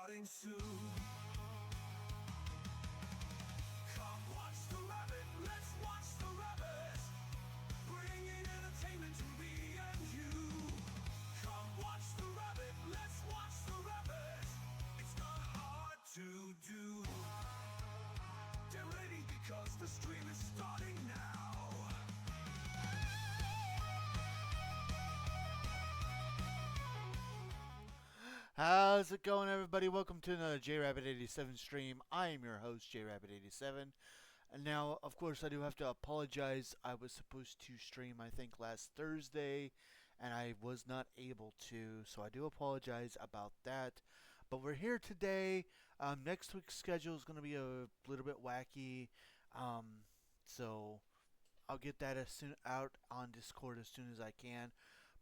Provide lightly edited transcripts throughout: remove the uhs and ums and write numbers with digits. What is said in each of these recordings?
starting soon. Come watch the rabbit, let's watch the rabbit, bringing entertainment to me and you. Come watch the rabbit, let's watch the rabbit, it's not hard to do. Get ready because the stream is starting now. How's it going, everybody? Welcome to another JRabbit87 stream. I am your host, JRabbit87. And now, of course, I do have to apologize. I was supposed to stream, I think, last Thursday, and I was not able to, so I do apologize about that. But we're here today. Next week's schedule is going to be a little bit wacky, so I'll get that out on Discord as soon as I can.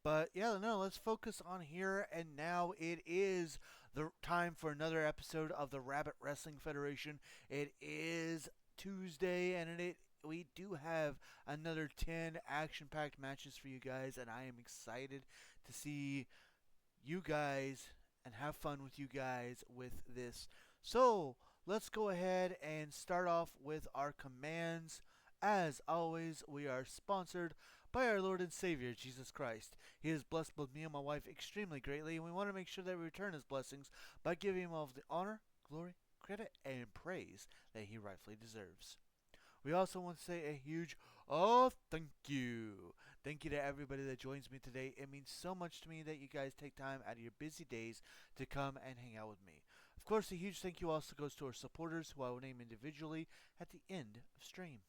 But yeah, no, let's focus on here and now. It is the time for another episode of the Rabbit Wrestling Federation. It is Tuesday, and we do have another 10 action-packed matches for you guys, and I am excited to see you guys and have fun with you guys with this. So let's go ahead and start off with our commands. As always, we are sponsored by our Lord and Savior, Jesus Christ. He has blessed both me and my wife extremely greatly, and we want to make sure that we return his blessings by giving him all of the honor, glory, credit, and praise that he rightfully deserves. We also want to say a huge thank you. Thank you to everybody that joins me today. It means so much to me that you guys take time out of your busy days to come and hang out with me. Of course, a huge thank you also goes to our supporters, who I will name individually at the end of stream.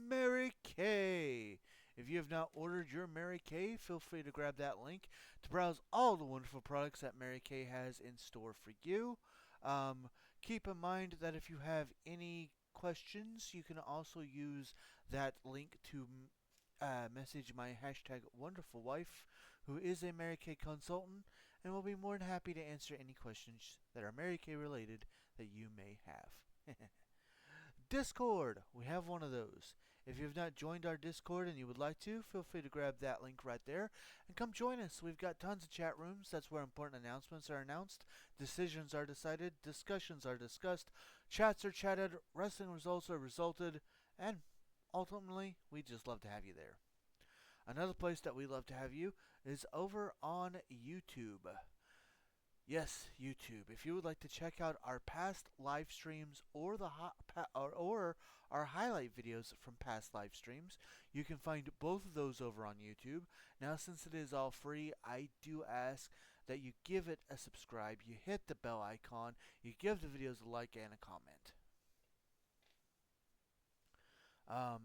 Mary Kay. If you have not ordered your Mary Kay, feel free to grab that link to browse all the wonderful products that Mary Kay has in store for you. Keep in mind that if you have any questions, you can also use that link to message my hashtag wonderful wife, who is a Mary Kay consultant, and will be more than happy to answer any questions that are Mary Kay related that you may have. Discord! We have one of those. If you have not joined our Discord and you would like to, feel free to grab that link right there and come join us. We've got tons of chat rooms. That's where important announcements are announced, decisions are decided, discussions are discussed, chats are chatted, wrestling results are resulted, and ultimately, we just love to have you there. Another place that we love to have you is over on YouTube. Yes, YouTube. If you would like to check out our past live streams or or our highlight videos from past live streams, you can find both of those over on YouTube. Now, since it is all free, I do ask that you give it a subscribe, you hit the bell icon, you give the videos a like and a comment.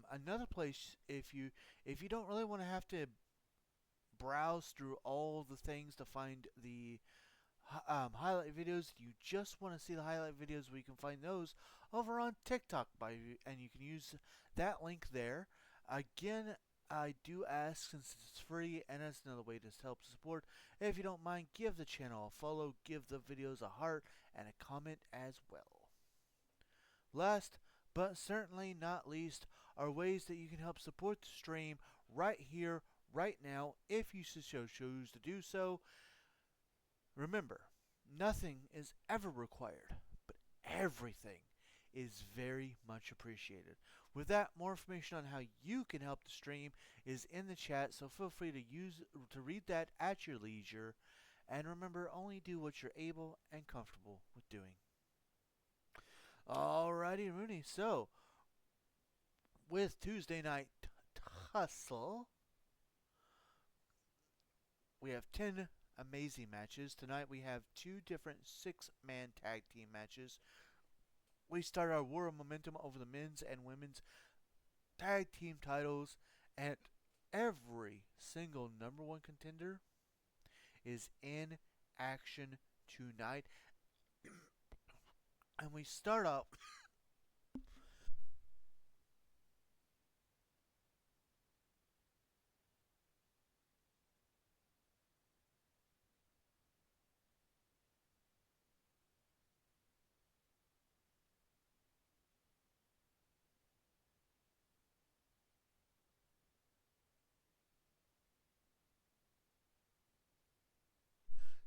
Another place, if you don't really want to have to browse through all the things to find the highlight videos, you just want to see the highlight videos, where you can find those over on TikTok, and you can use that link there. Again, I do ask, since it's free and it's another way to help support, if you don't mind, give the channel a follow, give the videos a heart, and a comment as well. Last but certainly not least are ways that you can help support the stream right here, right now, if you so choose to do so. Remember, nothing is ever required, but everything is very much appreciated. With that, more information on how you can help the stream is in the chat, so feel free to read that at your leisure. And remember, only do what you're able and comfortable with doing. Alrighty, Rooney. So, with Tuesday Night Tussle, we have 10 amazing matches. Tonight we have 2 different 6-man tag team matches. We start our war of momentum over the men's and women's tag team titles, and every single number 1 contender is in action tonight. And we start off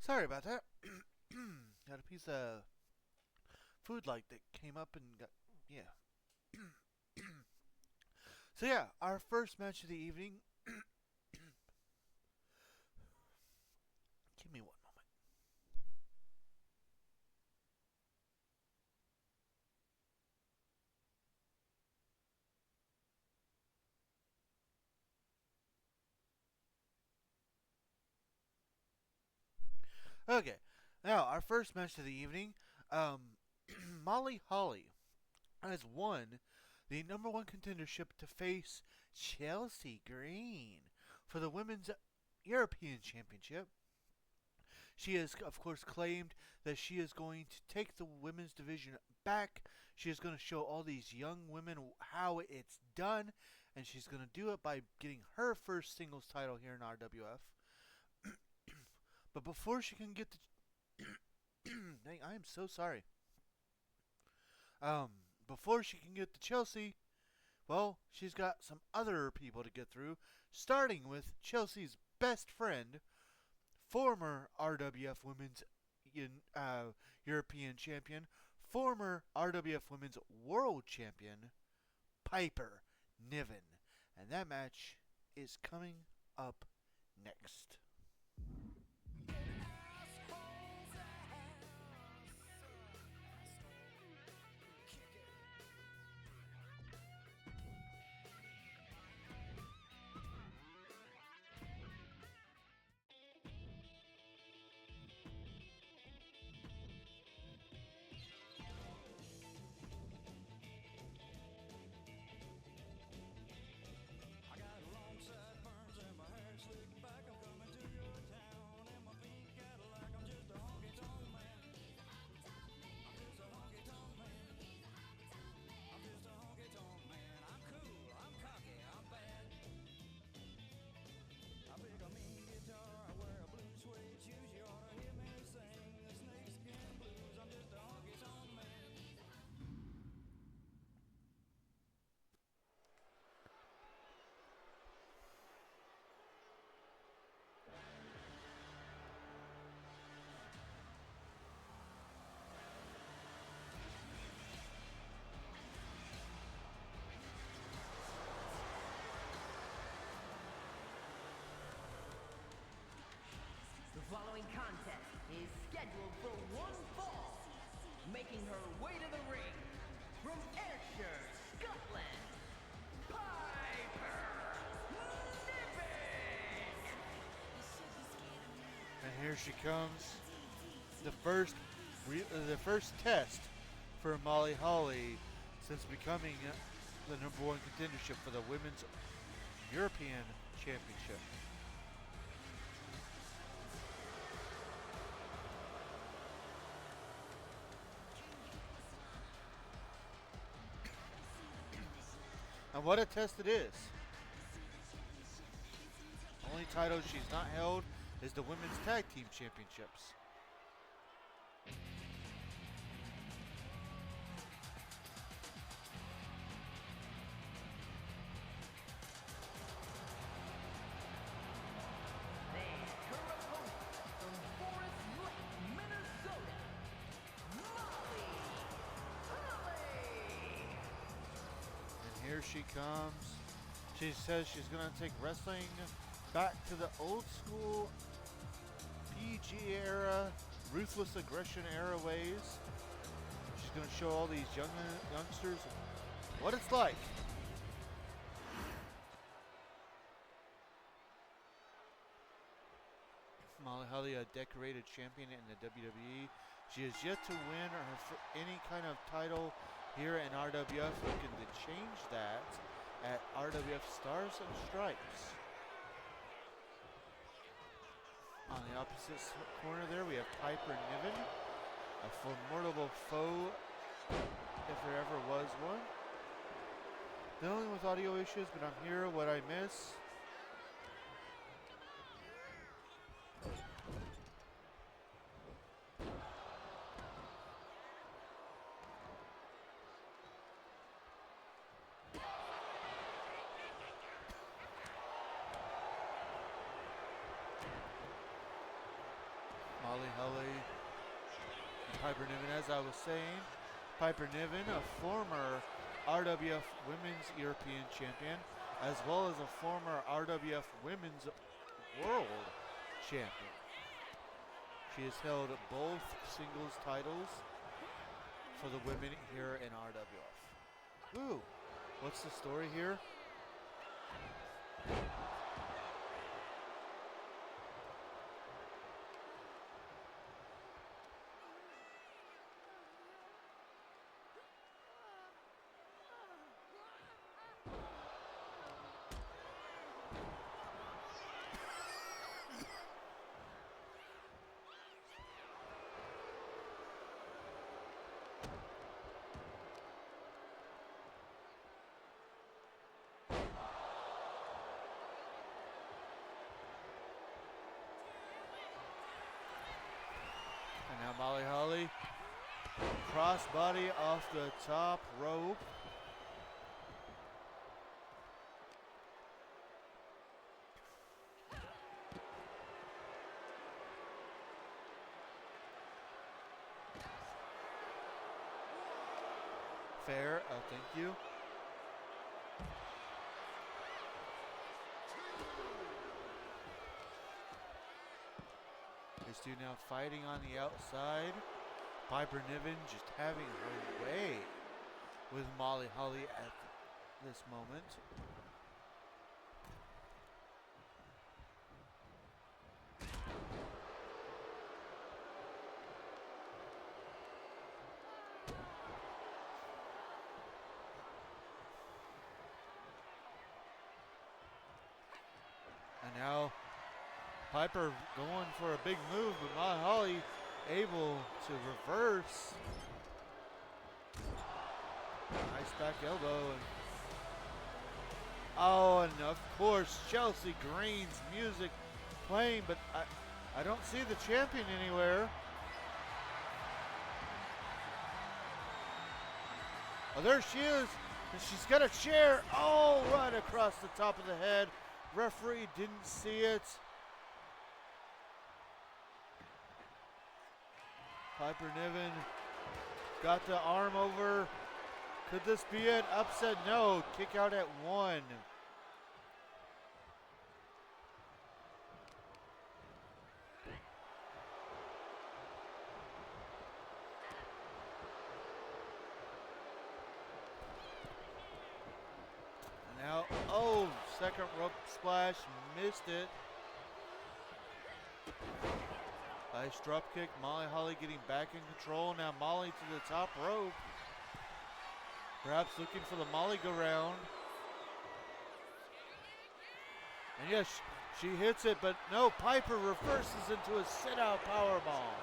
sorry about that. Got a piece of food like that came up and got, yeah. So yeah, our first match of the evening. Give me one moment. Okay, now our first match of the evening. Um, Molly Holly has won the number one contendership to face Chelsea Green for the Women's European Championship. She has, of course, claimed that she is going to take the women's division back. She is going to show all these young women how it's done, and she's going to do it by getting her first singles title here in RWF. But before she can get the, I am so sorry. Um, Before she can get to Chelsea, well, she's got some other people to get through, starting with Chelsea's best friend, former RWF Women's European Champion, former RWF Women's World Champion, Piper Niven. And that match is coming up next. I got long sideburns and my hair slicked back. I'm coming to your town in my pink Cadillac. I'm just a honky tonk man. I'm just a honky tonk man. I'm just a honky tonk man. I'm cool, I'm cocky, I'm bad. I pick a mean guitar, I wear a blue suede shoes. You ought to hear me sing the snakeskin blues. I'm just a honky tonk man. The following contest is scheduled for one fall, making her way to the ring from Ayrshire, Scotland, Piper Niven! And here she comes. The first test for Molly Holly since becoming the number one contendership for the Women's European Championship. And what a test it is. Only title she's not held is the Women's Tag Team Championships. And her opponent from Forest Lake, Minnesota, Molly Holly! And here she comes. She says she's going to take wrestling back to the old school PG era, ruthless aggression era ways. She's going to show all these youngsters what it's like. Molly Holly, a decorated champion in the WWE. She has yet to win any kind of title here in RWF. Looking to change that at RWF Stars and Stripes. On the opposite corner there, we have Piper Niven, a formidable foe, if there ever was one. Dealing with audio issues, but I'm here. What I miss. Molly Holly Piper Niven, as I was saying. Piper Niven, a former RWF Women's European Champion, as well as a former RWF Women's World Champion. She has held both singles titles for the women here in RWF. Ooh, what's the story here? And now Molly Holly, crossbody off the top rope. Fair, thank you. These two now fighting on the outside. Piper Niven just having her way with Molly Holly at this moment. And now Piper going for a big move, but Molly Holly able to reverse. Nice back elbow. Oh, and of course Chelsea Green's music playing, but I don't see the champion anywhere. Oh, there she is. And she's got a chair. Oh, right across the top of the head. Referee didn't see it. Piper Niven got the arm over. Could this be it? Upset? No. Kick out at 1. And now, oh, second rope splash. Missed it. Nice drop kick. Molly Holly getting back in control. Now Molly to the top rope. Perhaps looking for the Molly go round. And yes, she hits it, but no, Piper reverses into a sit-out powerbomb.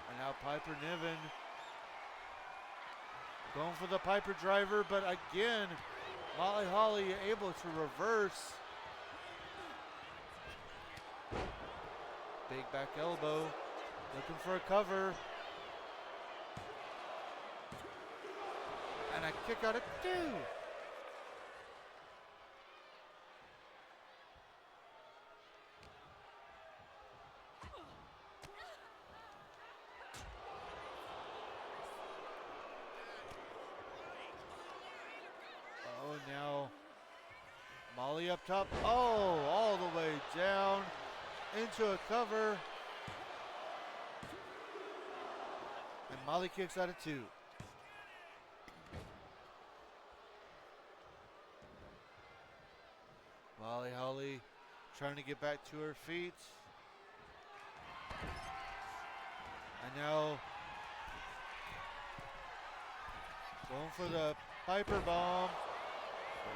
And now Piper Niven going for the Piper driver, but again, Molly Holly able to reverse. Big back elbow, looking for a cover. And a kick out at 2. Oh, now Molly up top. Oh, all the way down into a cover. And Molly kicks out at 2. Molly Holly trying to get back to her feet. And now going for the Piper bomb, or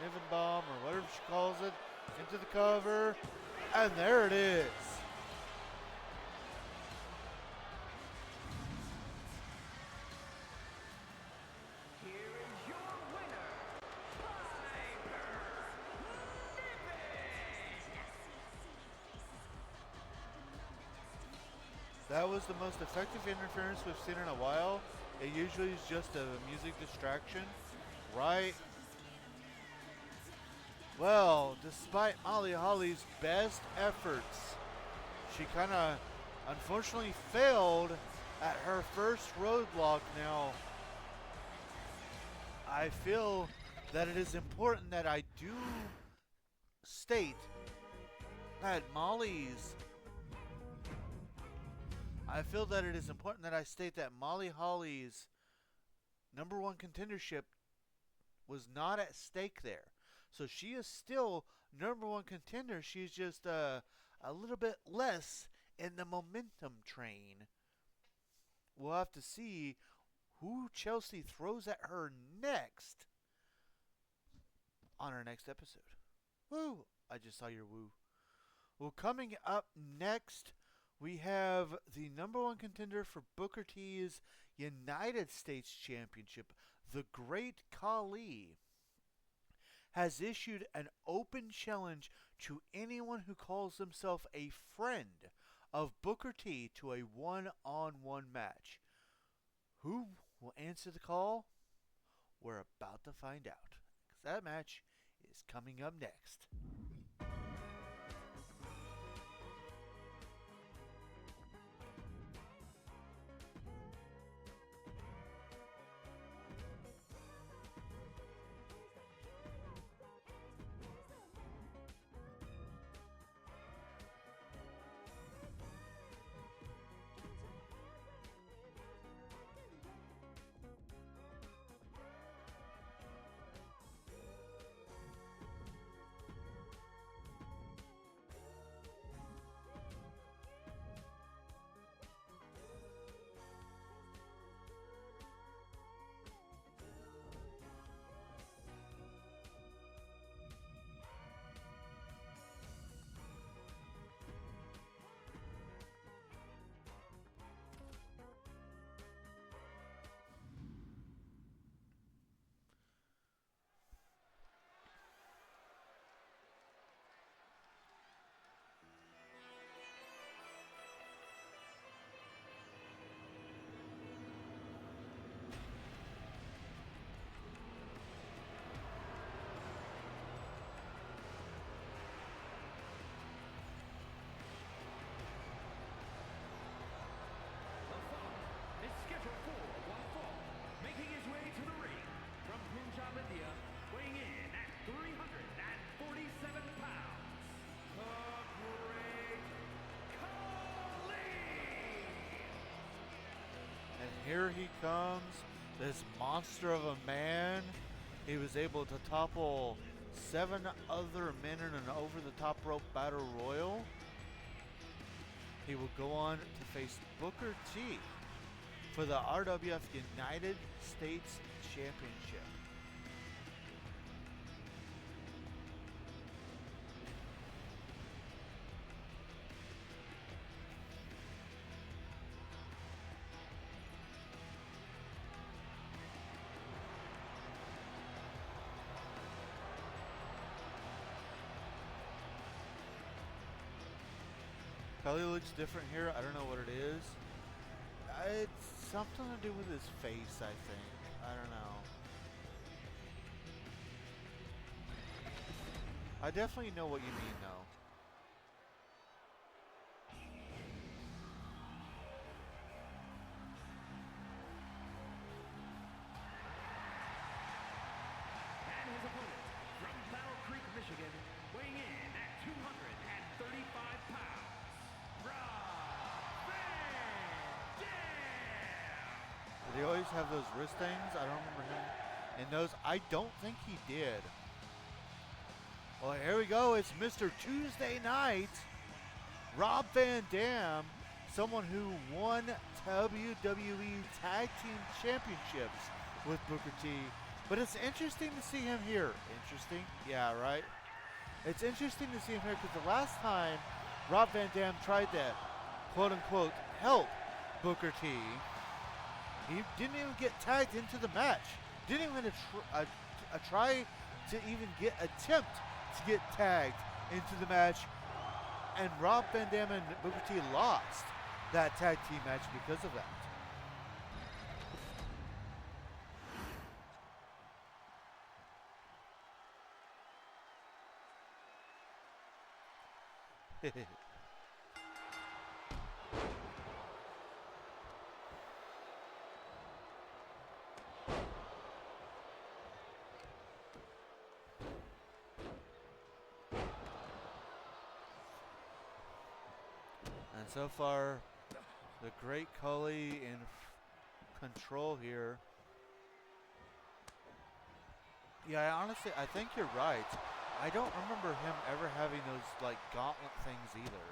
Niven bomb, or whatever she calls it, into the cover. And there it is. Here is your winner, Piper Niven. That was the most effective interference we've seen in a while. It usually is just a music distraction, right? Well, despite Molly Holly's best efforts, she kind of unfortunately failed at her first roadblock. Now, I feel that it is important that I do state that I feel that it is important that I state that Molly Holly's number one contendership was not at stake there. So she is still number one contender. She's just a little bit less in the momentum train. We'll have to see who Chelsea throws at her next on our next episode. Woo! I just saw your woo. Well, coming up next, we have the number one contender for Booker T's United States Championship, the Great Khali, has issued an open challenge to anyone who calls himself a friend of Booker T to a one-on-one match. Who will answer the call? We're about to find out, because that match is coming up next. Is scheduled for one fall, making his way to the ring from Punjab, India, weighing in at 347 pounds, the Great Khali! And here he comes, this monster of a man. He was able to topple 7 other men in an over-the-top rope battle royal. He will go on to face Booker T for the RWF United States Championship. Khali looks different here. I don't know what it is. It's something to do with his face, I think. I don't know. I definitely know what you mean, though. And his opponent from Battle Creek, Michigan, weighing in at 235 pounds, Rabit! Did he always have those wrist things? I don't remember him. And those, I don't think he did. Well, here we go. It's Mr. Tuesday Night, Rob Van Dam, someone who won WWE Tag Team Championships with Booker T. But it's interesting to see him here. Interesting? Yeah, right? It's interesting to see him here because the last time Rob Van Dam tried to, quote-unquote, help Booker T, he didn't even get tagged into the match. Didn't even try to even attempt to get tagged into the match. And Rob Van Dam and Booker T lost that tag team match because of that. And so far, the Great Khali in control here. Yeah, honestly, I think you're right. I don't remember him ever having those, like, gauntlet things either.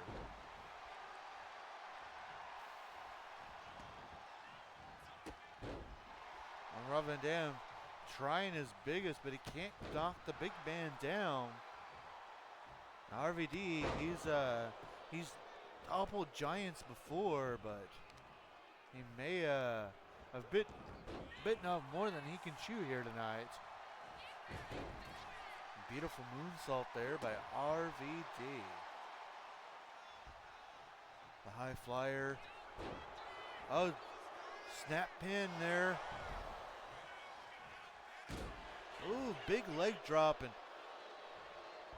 And Rob Van Dam trying his biggest, but he can't knock the big man down. Now RVD, he's toppled giants before, but he may have bitten off more than he can chew here tonight. Beautiful moonsault there by RVD. The high flyer. Oh, snap pin there. Ooh, big leg drop and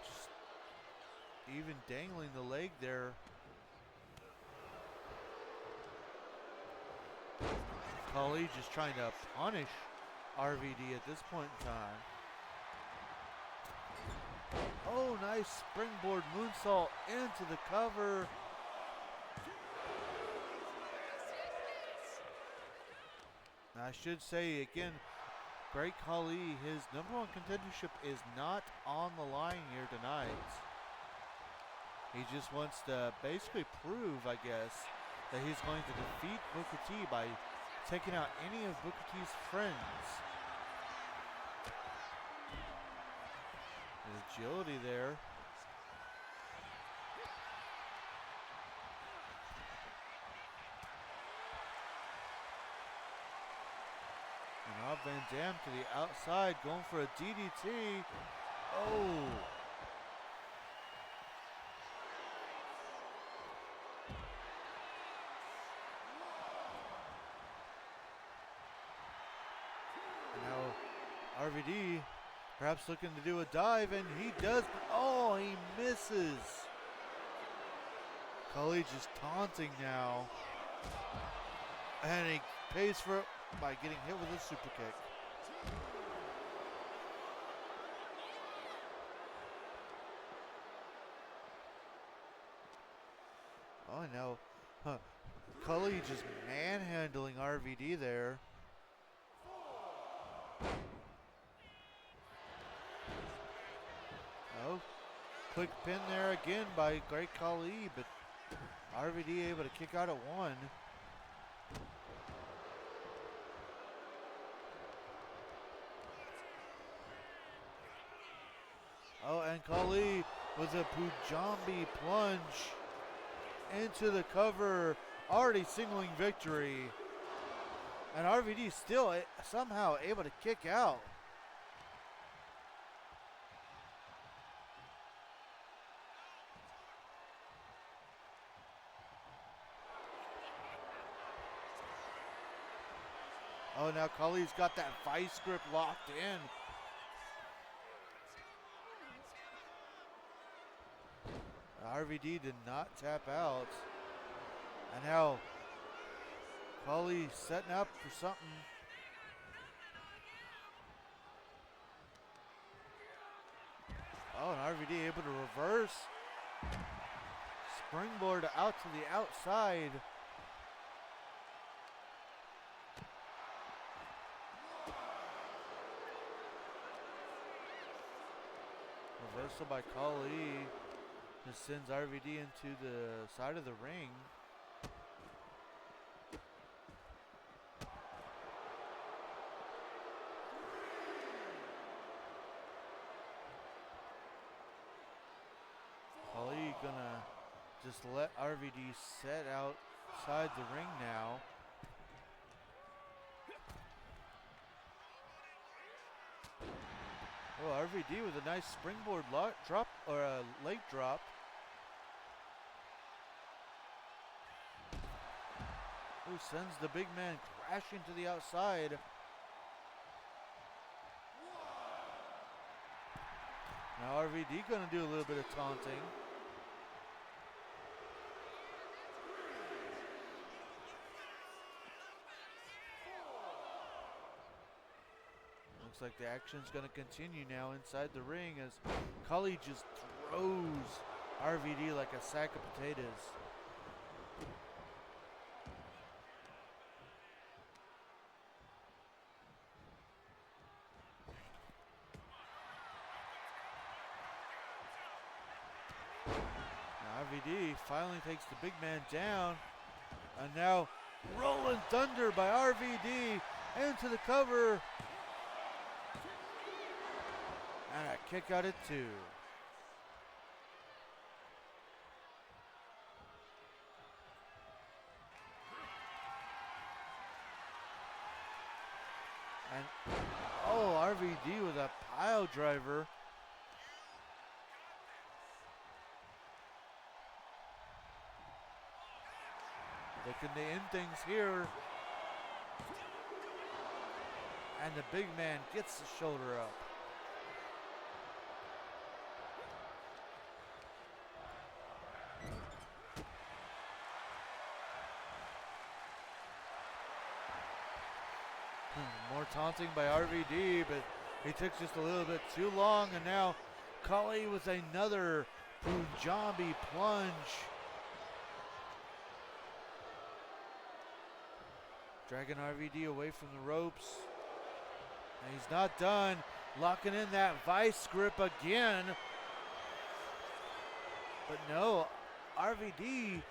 just even dangling the leg there. Khali just trying to punish RVD at this point in time. Oh, nice springboard moonsault into the cover. I should say again, Great Khali, his #1 contendership is not on the line here tonight. He just wants to basically prove, I guess, that he's going to defeat Booker T by taking out any of Booker T's friends. His agility there. And Rob Van Dam to the outside, going for a DDT. Oh. Now RVD perhaps looking to do a dive, and he does. Oh, he misses. Khali just taunting now. And he pays for it by getting hit with a super kick. Oh, no. Khali just manhandling RVD there. Oh, quick pin there again by Great Khali, but RVD able to kick out at one. Oh, and Khali with a Pujambi plunge into the cover, already singling victory. And RVD still somehow able to kick out. Oh, now Khali's got that vice grip locked in. RVD did not tap out. And now Khali setting up for something. Oh, and RVD able to reverse. Springboard out to the outside. Reversal by Khali. This sends RVD into the side of the ring. Khali gonna just let RVD set outside the ring now. Oh, RVD with a nice springboard drop or a leg drop. Who sends the big man crashing to the outside. Now RVD gonna do a little bit of taunting. looks like the action's going to continue now inside the ring as Kali just throws RVD like a sack of potatoes. Now RVD finally takes the big man down, and now Rolling Thunder by RVD into the cover. And a kick out at 2. And RVD with a pile driver. Looking to end things here. And the big man gets the shoulder up. More taunting by RVD, but he took just a little bit too long, and now Kali with another Punjabi plunge. Dragging RVD away from the ropes. And he's not done. Locking in that vice grip again. But no, RVD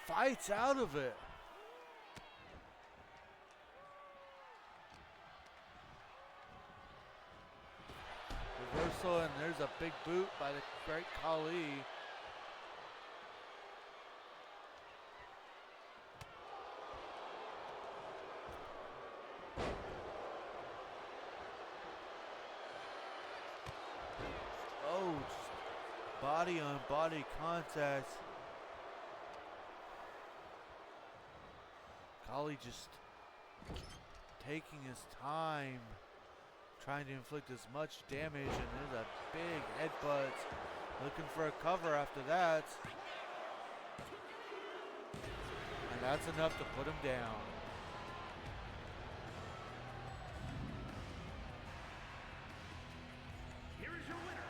fights out of it. Reversal, and there's a big boot by the great Kali. Oh, just body on body contact. Kali just taking his time, trying to inflict as much damage, and there's a big headbutt. Looking for a cover after that. And that's enough to put him down. Here is your winner,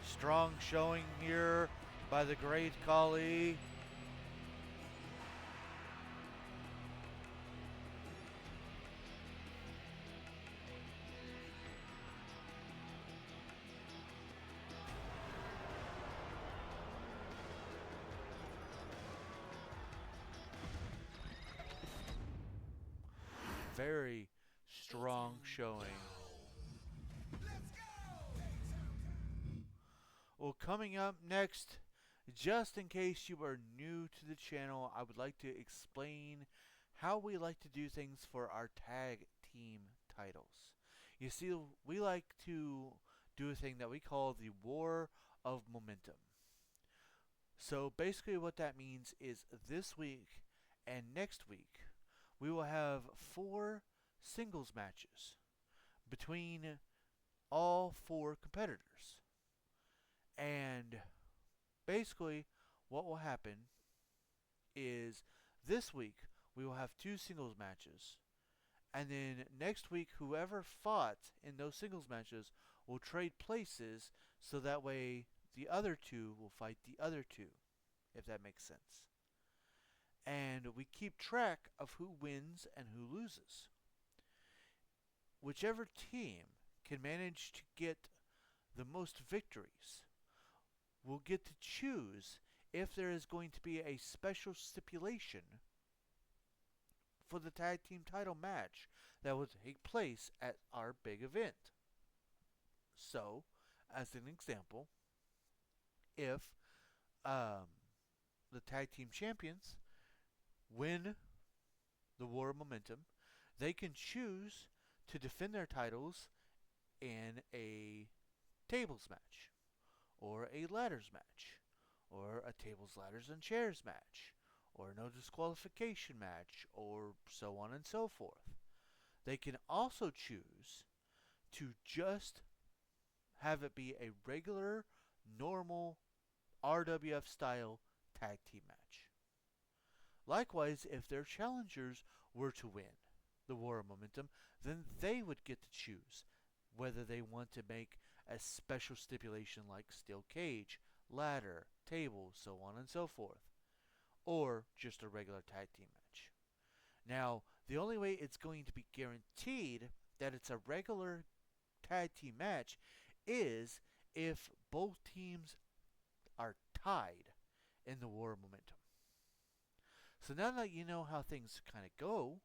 Strong showing here by the great Kali. Very strong showing. Well, coming up next, just in case you are new to the channel, I would like to explain how we like to do things for our tag team titles. You see, we like to do a thing that we call the War of Momentum. So basically what that means is this week and next week, we will have 4 singles matches between all 4 competitors. And basically what will happen is this week we will have 2 singles matches, and then next week whoever fought in those singles matches will trade places, so that way the other 2 will fight the other 2, if that makes sense. And we keep track of who wins and who loses. Whichever team can manage to get the most victories will get to choose if there is going to be a special stipulation for the tag team title match that will take place at our big event. So, as an example, if the tag team champions win the War of Momentum, they can choose to defend their titles in a tables match, or a ladders match, or a tables, ladders, and chairs match, or no disqualification match, or so on and so forth. They can also choose to just have it be a regular, normal RWF style tag team match. Likewise, if their challengers were to win the War of Momentum, then they would get to choose whether they want to make a special stipulation like steel cage, ladder, table, so on and so forth, or just a regular tag team match. Now, the only way it's going to be guaranteed that it's a regular tag team match is if both teams are tied in the War of Momentum. So now that you know how things kind of go,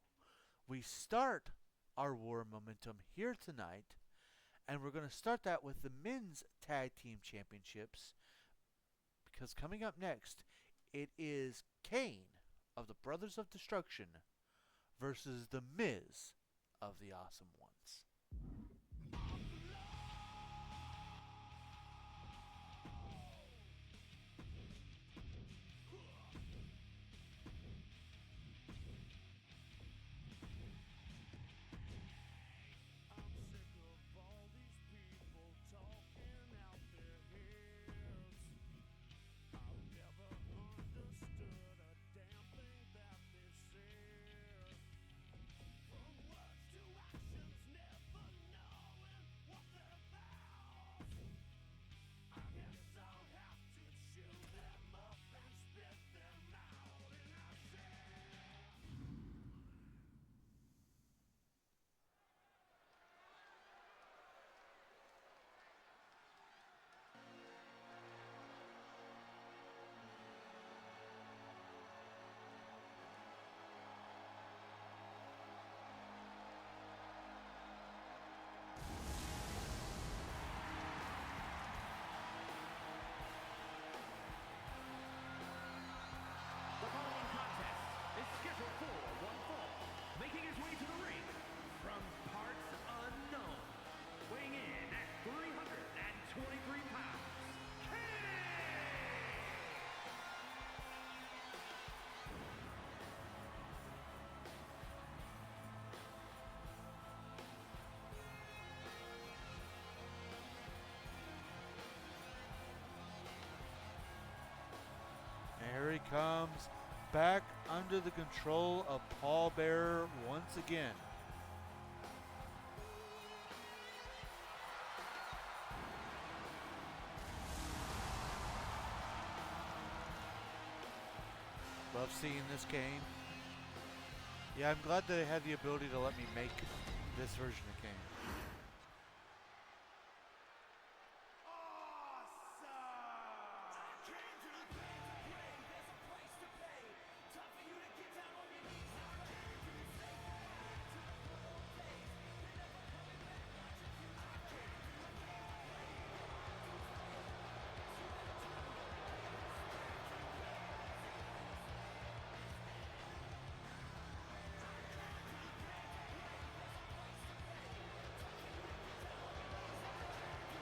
we start our War of Momentum here tonight, and we're going to start that with the men's tag team championships, because coming up next, it is Kane of the Brothers of Destruction versus the Miz of the Awesome Ones. The following contest is scheduled for one fall, making his way to the ring from parts unknown, weighing in at 323 pounds, Here he comes, back under the control of Paul Bearer once again. Love seeing this Kane. Yeah, I'm glad they had the ability to let me make this version of Kane.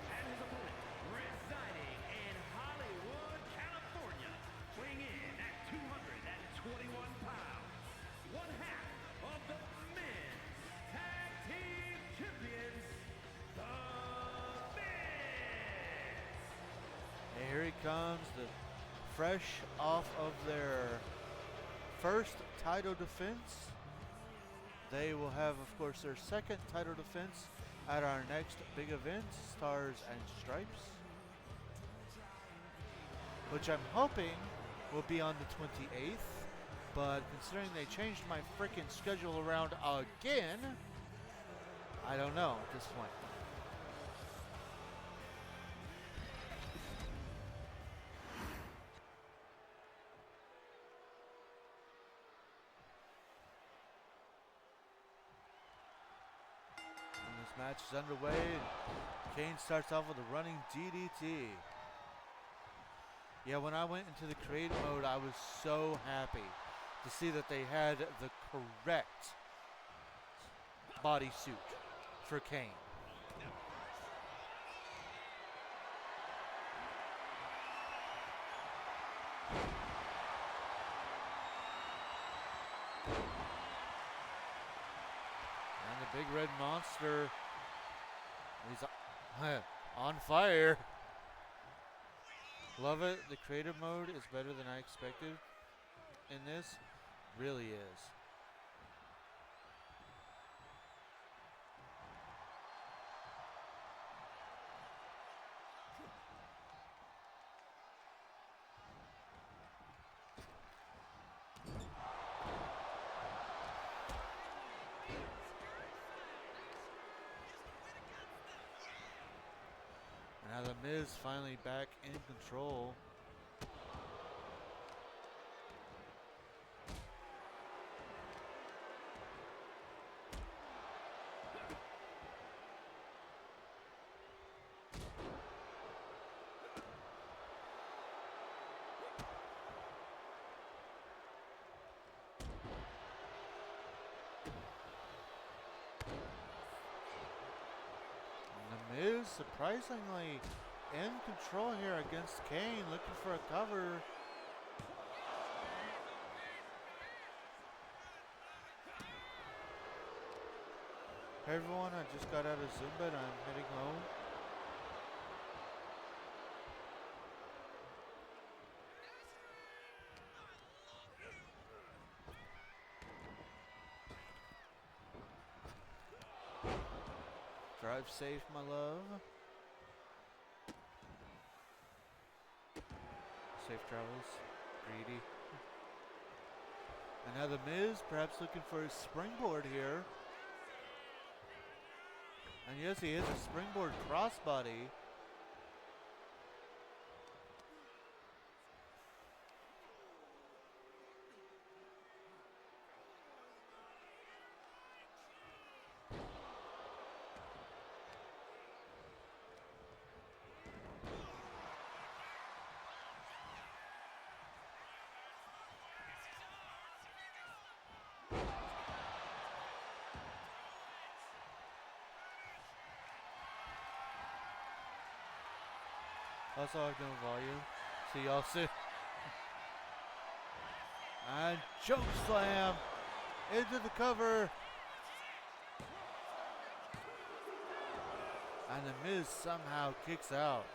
and his opponent, residing in Hollywood, California, weighing in at 221 pounds, one half of the men's tag team champions, the Miz. And here he comes, fresh off of their first title defense. They will have, of course, their second title defense at our next big event, Stars and Stripes, which I'm hoping will be on the 28th. But considering they changed my freaking schedule around again, I don't know at this point. And this match is underway. Kane starts off with a running DDT. Yeah, when I went into the creative mode, I was so happy to see that they had the correct bodysuit for Kane. And the big red monster, he's on fire. Love it. The creative mode is better than I expected in this. Really is. And now the Miz finally back in control. The Miz surprisingly in control here against Kane, looking for a cover. Hey everyone, I just got out of Zumba and I'm heading home. Drive safe, my love. Safe travels, greedy. And now the Miz perhaps looking for a springboard here. And yes, he is a springboard crossbody. Also, I have no volume, so y'all see. And choke slam into the cover. And the Miz somehow kicks out.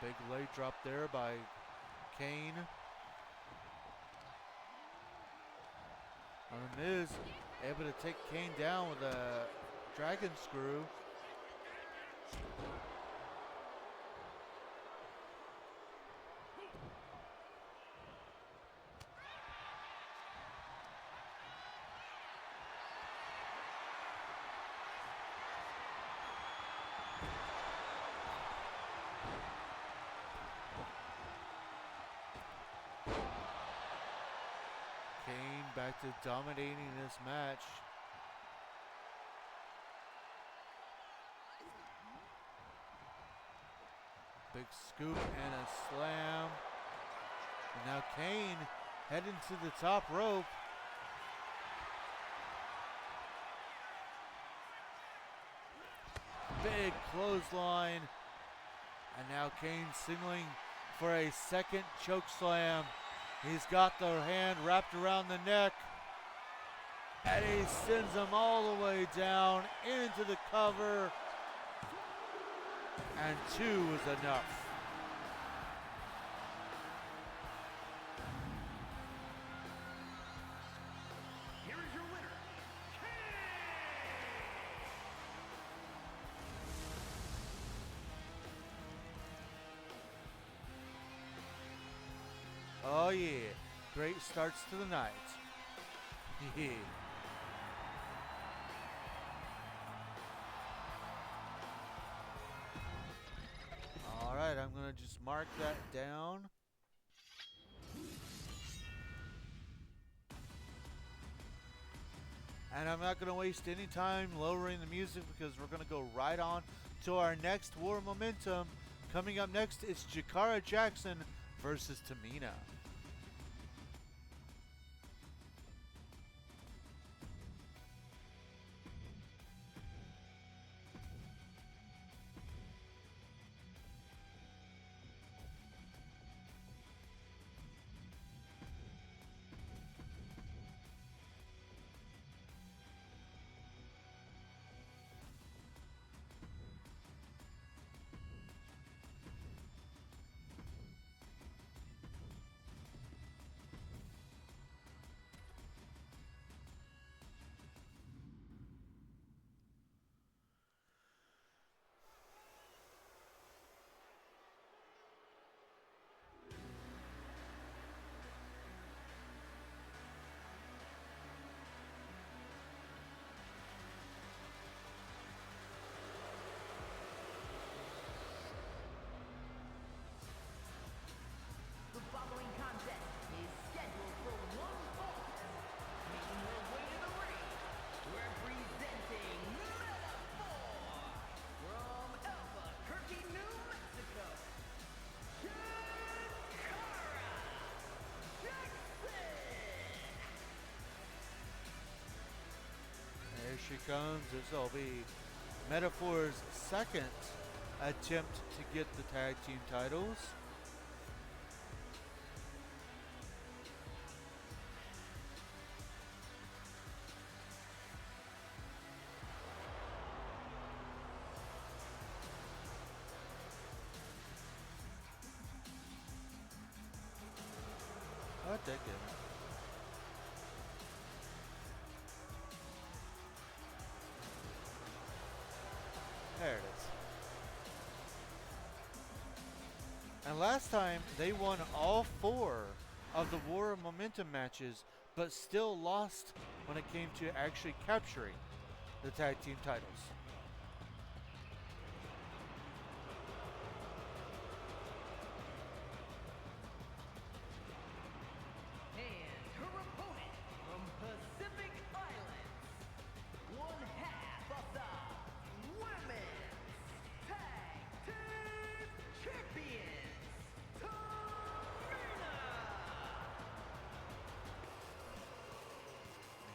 Big leg drop there by Kane. And the Miz able to take Kane down with a dragon screw. Kane back to dominating this match. Big scoop and a slam. And now Kane heading to the top rope. Big clothesline. And now Kane signaling for a second choke slam. He's got the hand wrapped around the neck. And he sends him all the way down into the cover. And 2 was enough. Here is your winner, Oh yeah, great starts to the night. Yeah. All right, I'm gonna just mark that down. And I'm not gonna waste any time lowering the music because we're gonna go right on to our next War Momentum. Coming up next is Jakara Jackson versus Tamina. she comes. This will be Metaphor's second attempt to get the tag team titles. I'll take it. There it is. And last time they won all 4 of the War of Momentum matches, but still lost when it came to actually capturing the tag team titles. And her opponent from Pacific Islands, one half of the Women's Tag Team Champions, Tamina!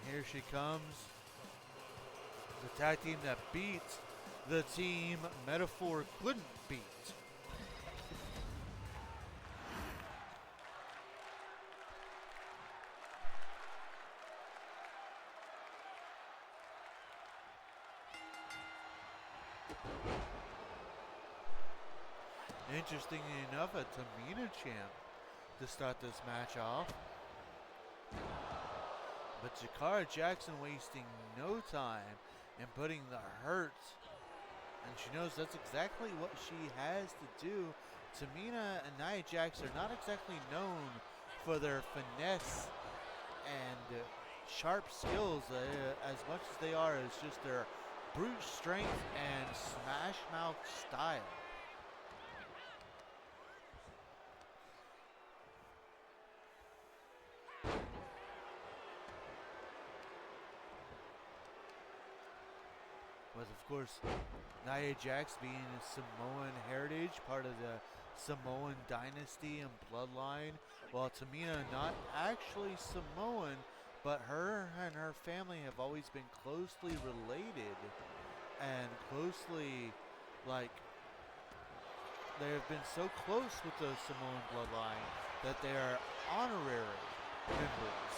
And here she comes. The tag team that beat the team Metaphor couldn't beat. Interestingly enough, a Tamina champ to start this match off. But Jakara Jackson wasting no time and putting the hurt. And she knows that's exactly what she has to do. Tamina and Nia Jax are not exactly known for their finesse and sharp skills as much as they are as just their brute strength and smash mouth style. With, of course, Nia Jax being a Samoan heritage, part of the Samoan dynasty and bloodline, while Tamina not actually Samoan, but her and her family have always been closely related and closely, like, they have been so close with the Samoan bloodline that they are honorary members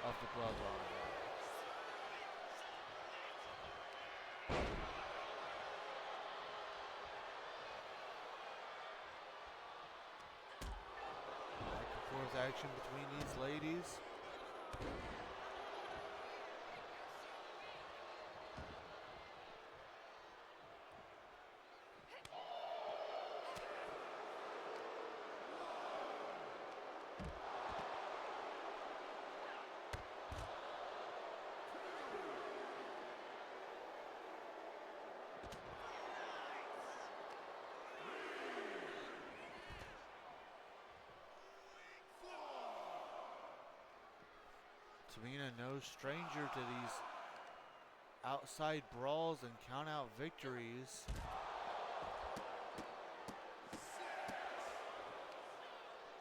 of the bloodline. Action between these ladies. Tamina no stranger to these outside brawls and count-out victories.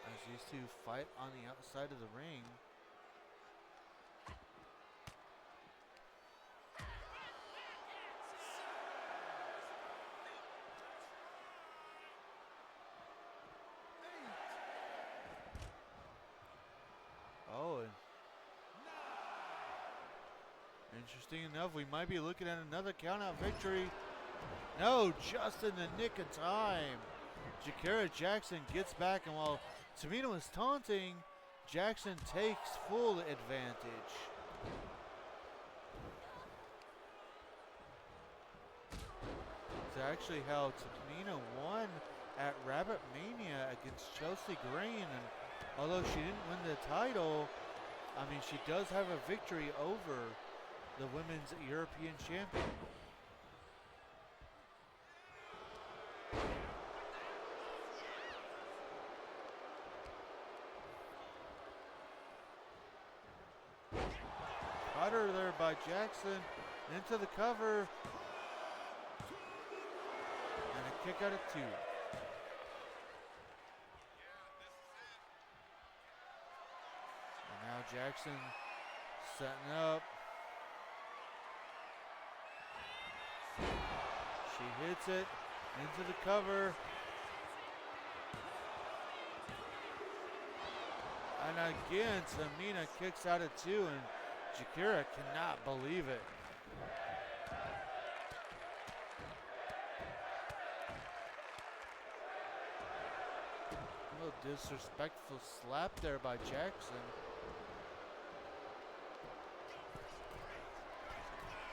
As these two fight on the outside of the ring. Oh, and interesting enough, we might be looking at another count-out victory. No, just in the nick of time. Jakara Jackson gets back, and while Tamina was taunting, Jackson takes full advantage. It's actually how Tamina won at Rabbit Mania against Chelsea Green, and although she didn't win the title, I mean, she does have a victory over the Women's European Champion. Caught her there by Jackson, into the cover, and a kick out of 2. And now Jackson setting up. She hits it into the cover. And again, Tamina kicks out at 2, and Jakira cannot believe it. A little disrespectful slap there by Jackson.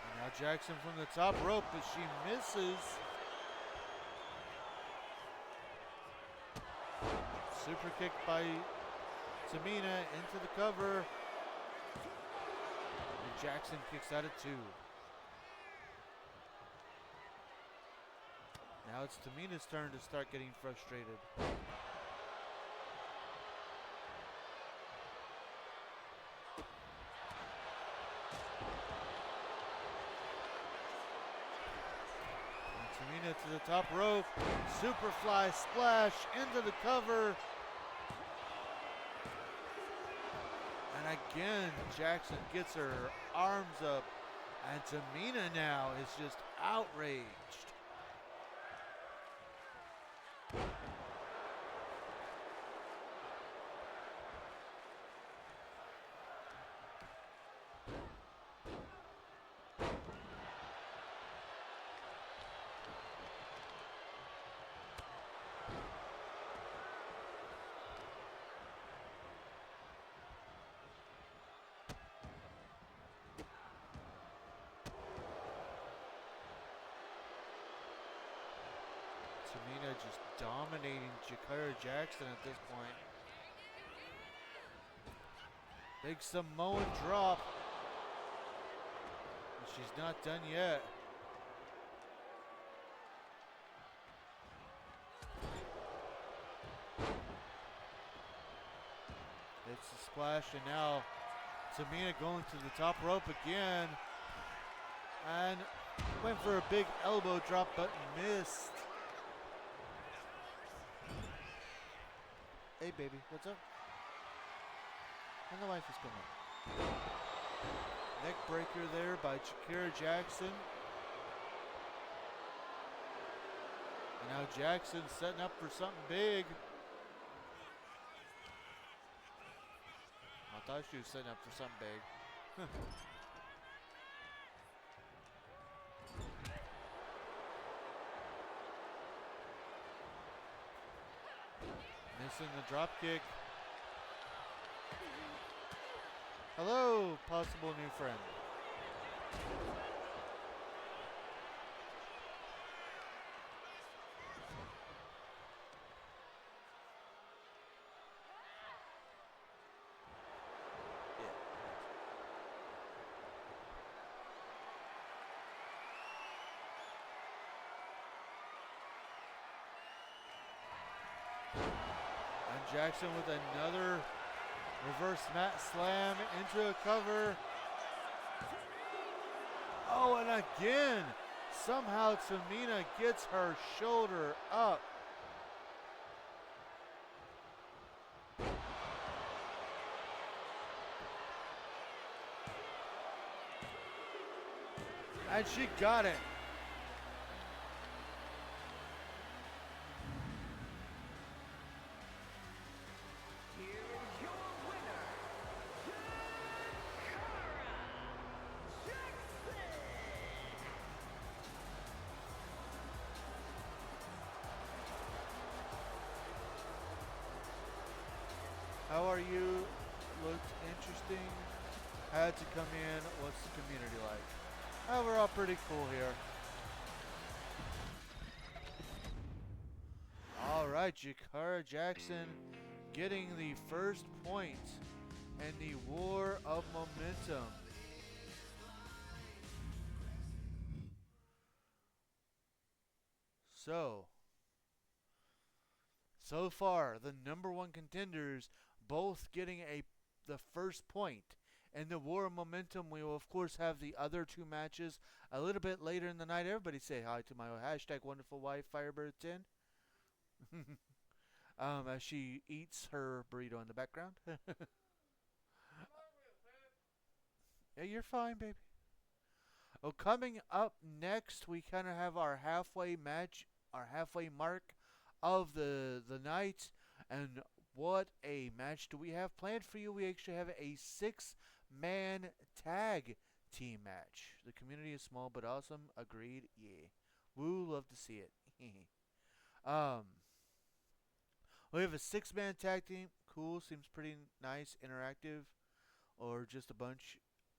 And now Jackson from the top rope, but she misses. Super kick by Tamina into the cover. And Jackson kicks out at 2. Now it's Tamina's turn to start getting frustrated. And Tamina to the top rope. Superfly splash into the cover. And again, Jackson gets her arms up. And Tamina now is just outraged. Tamina just dominating Jakira Jackson at this point. Big Samoan drop. And she's not done yet. It's a splash, and now Tamina going to the top rope again. And went for a big elbow drop, but missed. Hey baby, what's up? And the wife is coming. Neck breaker there by Jakira Jackson. And now Jackson's setting up for something big. I thought she was setting up for something big. Missing the drop kick. Hello, possible new friend. Jackson with another reverse mat slam into a cover. Oh, and again, somehow Tamina gets her shoulder up. And she got it. How are you? Looked interesting. Had to come in. What's the community like? Oh, we're all pretty cool here. All right, Jakira Jackson getting the first point in the War of Momentum. So far, the number one contenders both getting the first point. In the War of Momentum, we will, of course, have the other two matches a little bit later in the night. Everybody say hi to my hashtag wonderful wife, Firebird10. As she eats her burrito in the background. Yeah, you're fine, baby. Well, coming up next, we kind of have our halfway match, our halfway mark of the night, and what a match do we have planned for you? We actually have a 6-man tag team match. The community is small but awesome. Agreed. Yeah. Woo, love to see it. um, we have a 6-man tag team. Cool. Seems pretty nice, interactive, or just a bunch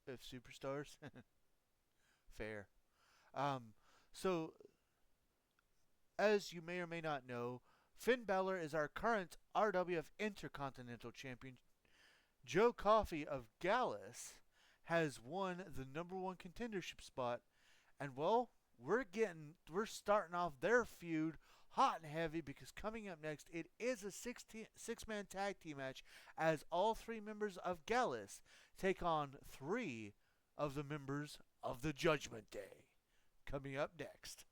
of superstars. Fair. Um, so as you may or may not know, Finn Balor is our current RWF Intercontinental Champion. Joe Coffey of Gallus has won the number one contendership spot, and well, we're starting off their feud hot and heavy because coming up next it is a 6-man tag team match as all 3 members of Gallus take on 3 of the members of the Judgment Day. Coming up next.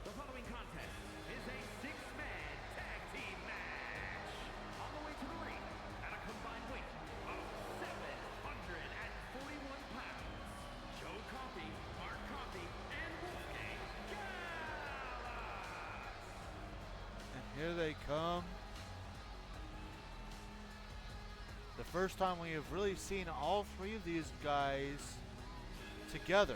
The following contest is a 6-man tag team match. On the way to the ring at a combined weight of 741 pounds, Joe Coffey, Mark Coffey, and Wolfgang Gallas. And here they come. The first time we have really seen all 3 of these guys together.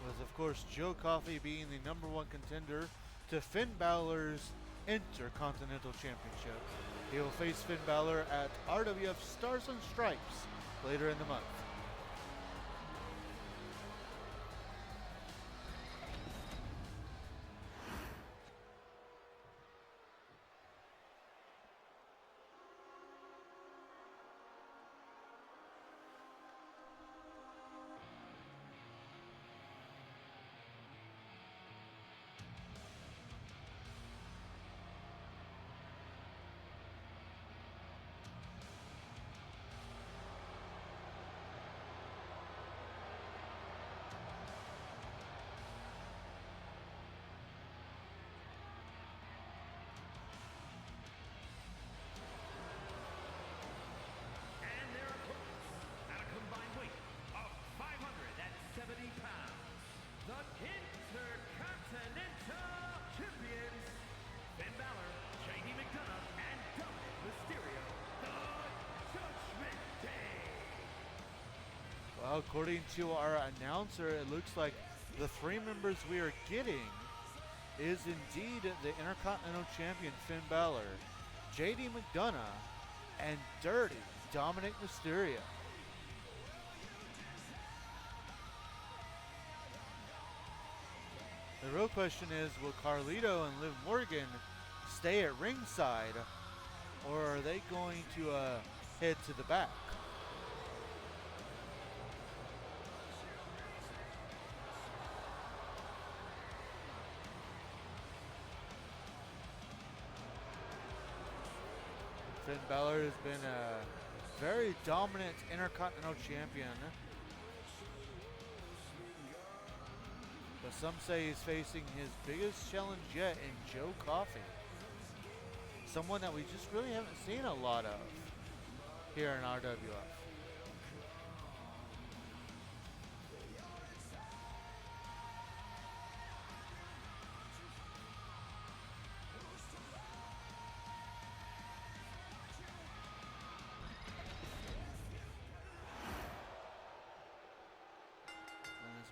With, of course, Joe Coffey being the number one contender to Finn Balor's Intercontinental Championship. He will face Finn Balor at RWF Stars and Stripes later in the month. according to our announcer, it looks like the 3 members we are getting is indeed the Intercontinental Champion Finn Balor, JD McDonough, and Dirty Dominic Mysterio. The real question is, will Carlito and Liv Morgan stay at ringside, or are they going to head to the back? Finn Balor has been a very dominant Intercontinental Champion. But some say he's facing his biggest challenge yet in Joe Coffey. Someone that we just really haven't seen a lot of here in RWF.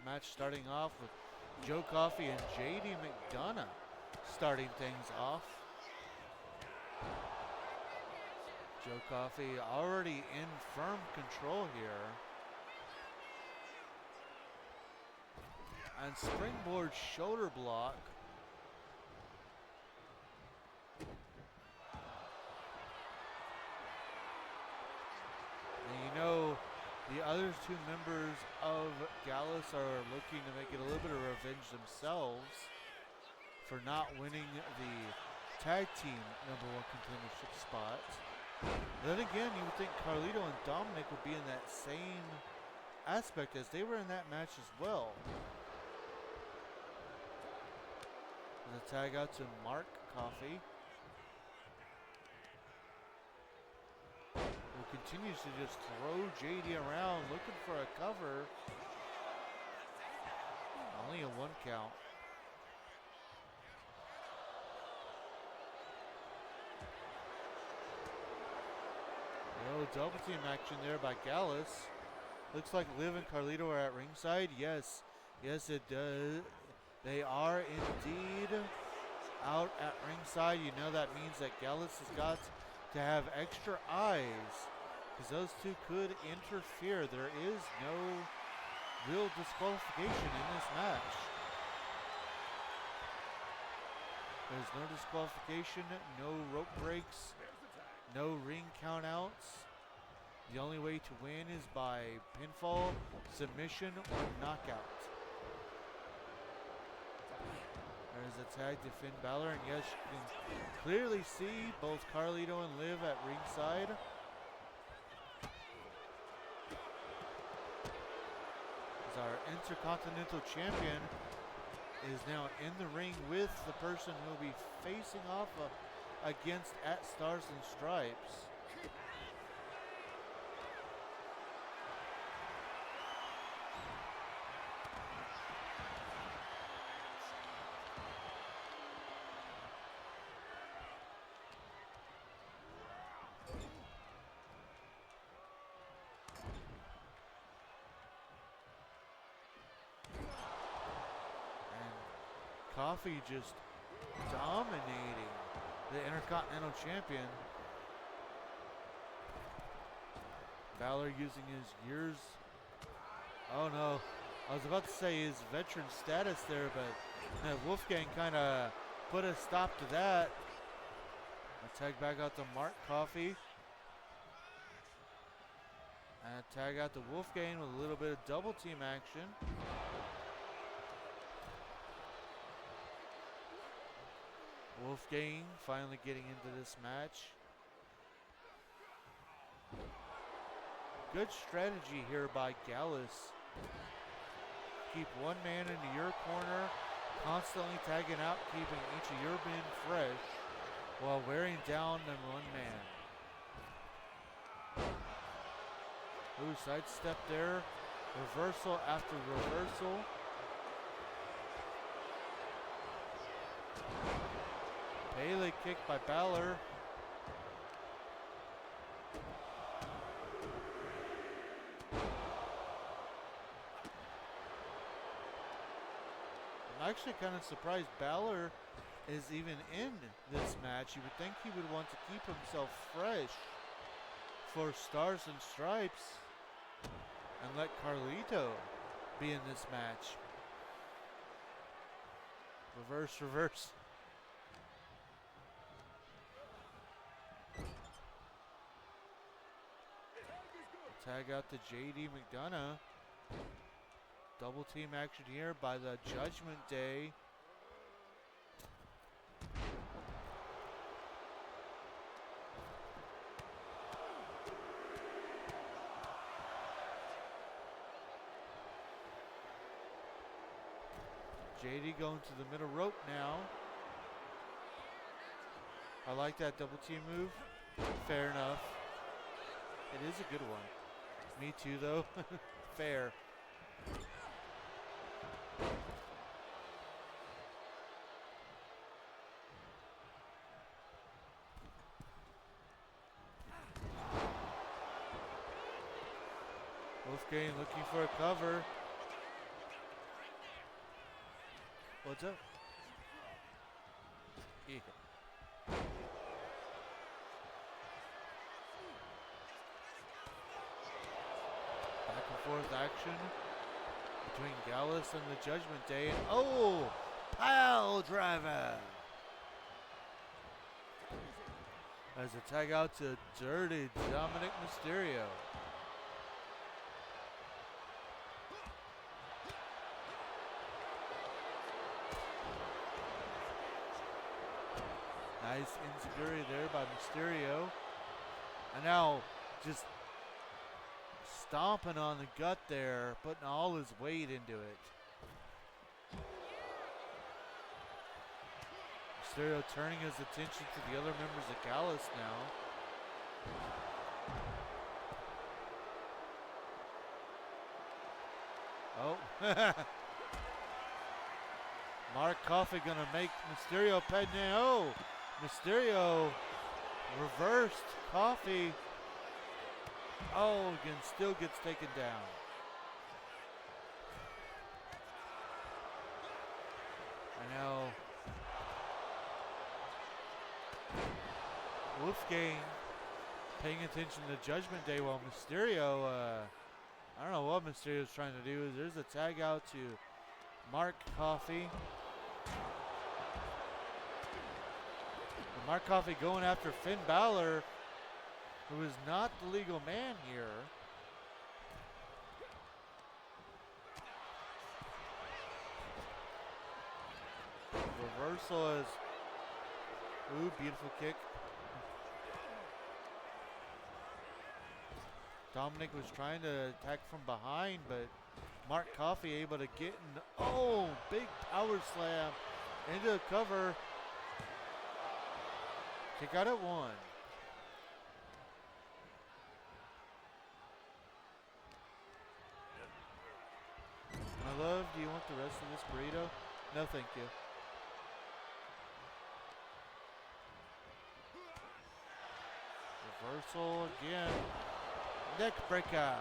Match starting off with Joe Coffey and JD McDonough starting things off. Joe Coffey already in firm control here. And springboard shoulder block. And you know, the other 2 members of Gallus are looking to make it a little bit of revenge themselves for not winning the tag team #1 contendership spot. Then again, you would think Carlito and Dominic would be in that same aspect as they were in that match as well. There's a tag out to Mark Coffey, who continues to just throw JD around looking for a cover. Only a 1 count. No double team action there by Gallus. Looks like Liv and Carlito are at ringside. Yes, it does. They are indeed out at ringside. You know that means that Gallus has got to have extra eyes, because those 2 could interfere. There is no real disqualification in this match. There's no disqualification, no rope breaks, no ring countouts. The only way to win is by pinfall, submission, or knockout. There's a tag to Finn Balor, and yes, you can clearly see both Carlito and Liv at ringside. As our Intercontinental Champion is now in the ring with the person who will be facing off against at Stars and Stripes. Coffey just dominating the Intercontinental Champion. Balor using his years. Oh no, I was about to say his veteran status there, but Wolfgang kind of put a stop to that. A tag back out to Mark Coffey. And a tag out to Wolfgang with a little bit of double team action. Wolfgang finally getting into this match. Good strategy here by Gallus. Keep one man into your corner, constantly tagging out, keeping each of your men fresh, while wearing down the one man. Ooh, sidestep there. Reversal after reversal. Pele kick by Balor. actually kind of surprised Balor is even in this match. You would think he would want to keep himself fresh for Stars and Stripes and let Carlito be in this match. Reverse, reverse. Tag out to JD McDonough. Double team action here by the Judgment Day. JD going to the middle rope now. I like that double team move. Fair enough. It is a good one. Me too, though. Fair. Wolfgang looking for a cover. What's up? Yeah. Back and forth action between Gallus and the Judgment Day. And oh, pile driver. As a tag out to Dirty Dominic Mysterio. Nice enziguri there by Mysterio. And now just stomping on the gut there, putting all his weight into it. Mysterio turning his attention to the other members of Gallus now. Oh. Mark Coffey gonna make Mysterio peg now. Oh, Mysterio reversed Coffey. Oh, again, still gets taken down. I know. Wolfgang paying attention to Judgment Day while Mysterio, I don't know what Mysterio's trying to do. There's a tag out to Mark Coffey. And Mark Coffey going after Finn Balor, who is not the legal man here. Reversal is, ooh, beautiful kick. Dominic was trying to attack from behind, but Mark Coffey able to get in. Oh, big power slam into the cover. Kick out at one. My love, do you want the rest of this burrito? No, thank you. Reversal again. Neck breaker.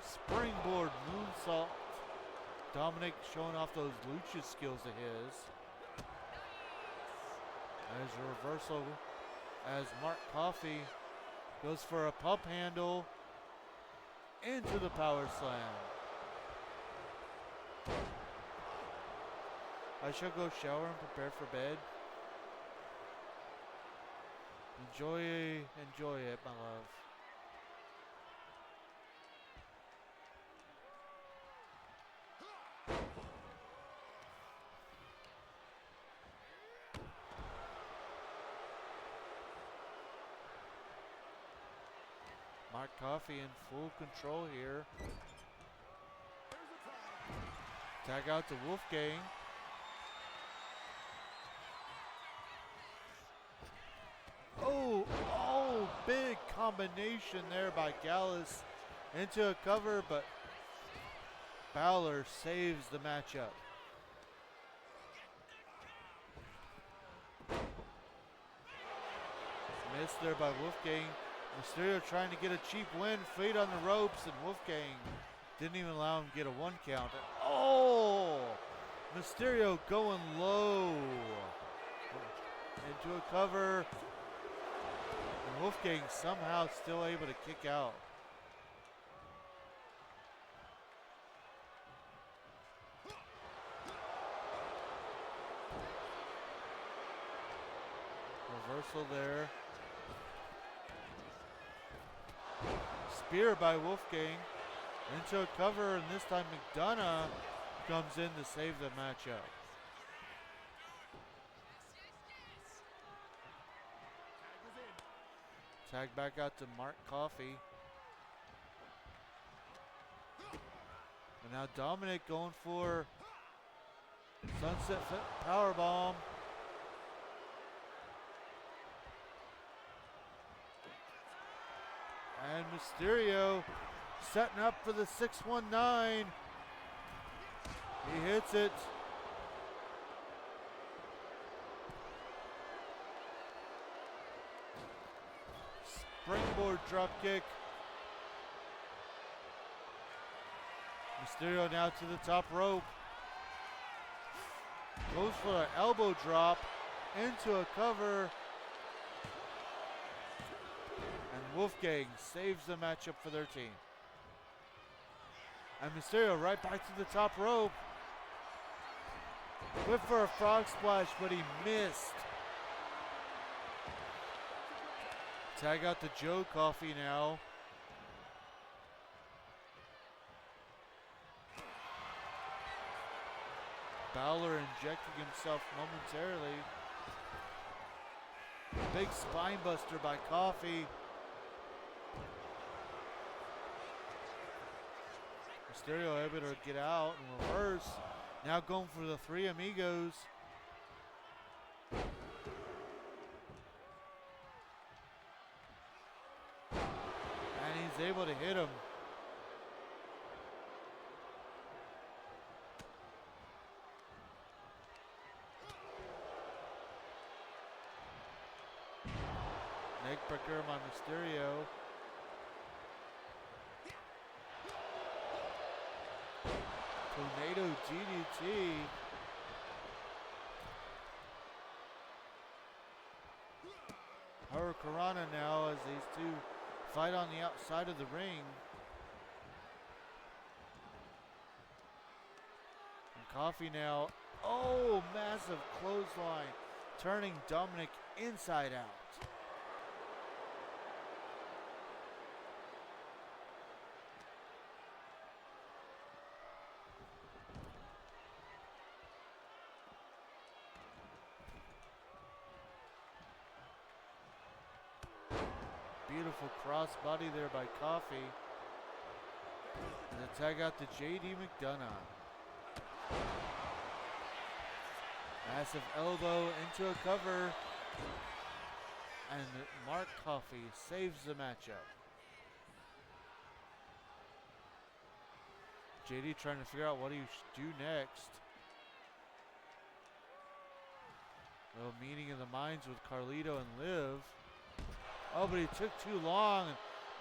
Springboard moonsault. Dominic showing off those lucha skills of his. There's a reversal as Mark Coffey goes for a pump handle into the power slam. I shall go shower and prepare for bed. Enjoy it, my love. Mark Coffey in full control here. Tag out to Wolfgang. Oh, big combination there by Gallus into a cover, but Balor saves the matchup. Missed there by Wolfgang. Mysterio trying to get a cheap win, feet on the ropes, and Wolfgang didn't even allow him to get a one count. Oh! Mysterio going low. Into a cover. And Wolfgang somehow still able to kick out. Reversal there. Spear by Wolfgang. Into a cover, and this time McDonough comes in to save the matchup. Tag back out to Mark Coffey. And now Dominic going for Sunset Powerbomb. And Mysterio setting up for the 619. He hits it. Springboard drop kick. Mysterio now to the top rope. Goes for an elbow drop into a cover. And Wolfgang saves the matchup for their team. And Mysterio right back to the top rope. Went for a frog splash, but he missed. Tag out to Joe Coffey now. Balor injecting himself momentarily. Big spine buster by Coffey. Mysterio able to get out and reverse. Now going for the Three Amigos. And he's able to hit him. Neckbreaker by Mysterio. Tornado DDT. Hurricanrana now as these two fight on the outside of the ring. And Coffey now, oh, massive clothesline, turning Dominic inside out. Beautiful crossbody there by Coffey. And the tag out to JD McDonough. Massive elbow into a cover. And Mark Coffey saves the matchup. JD trying to figure out what he should do next. A little meeting of the minds with Carlito and Liv. Oh, but he took too long.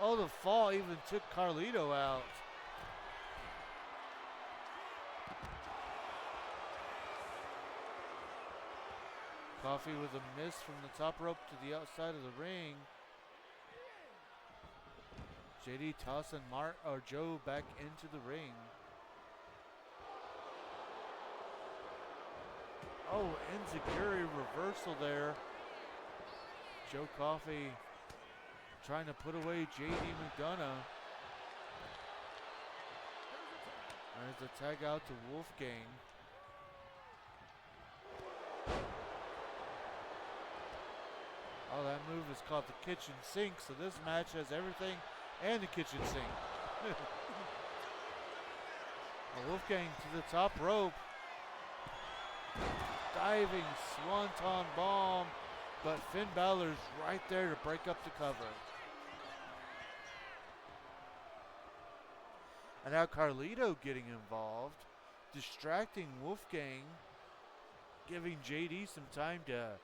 Oh, the fall even took Carlito out. Coffey with a miss from the top rope to the outside of the ring. JD tossing Joe back into the ring. Oh, enziguri reversal there. Joe Coffey trying to put away JD McDonough. There's a tag out to Wolfgang. Oh, that move is called the kitchen sink, so this match has everything and the kitchen sink. Wolfgang to the top rope. Diving swanton bomb, but Finn Balor's right there to break up the cover. And now Carlito getting involved, distracting Wolfgang, giving JD some time to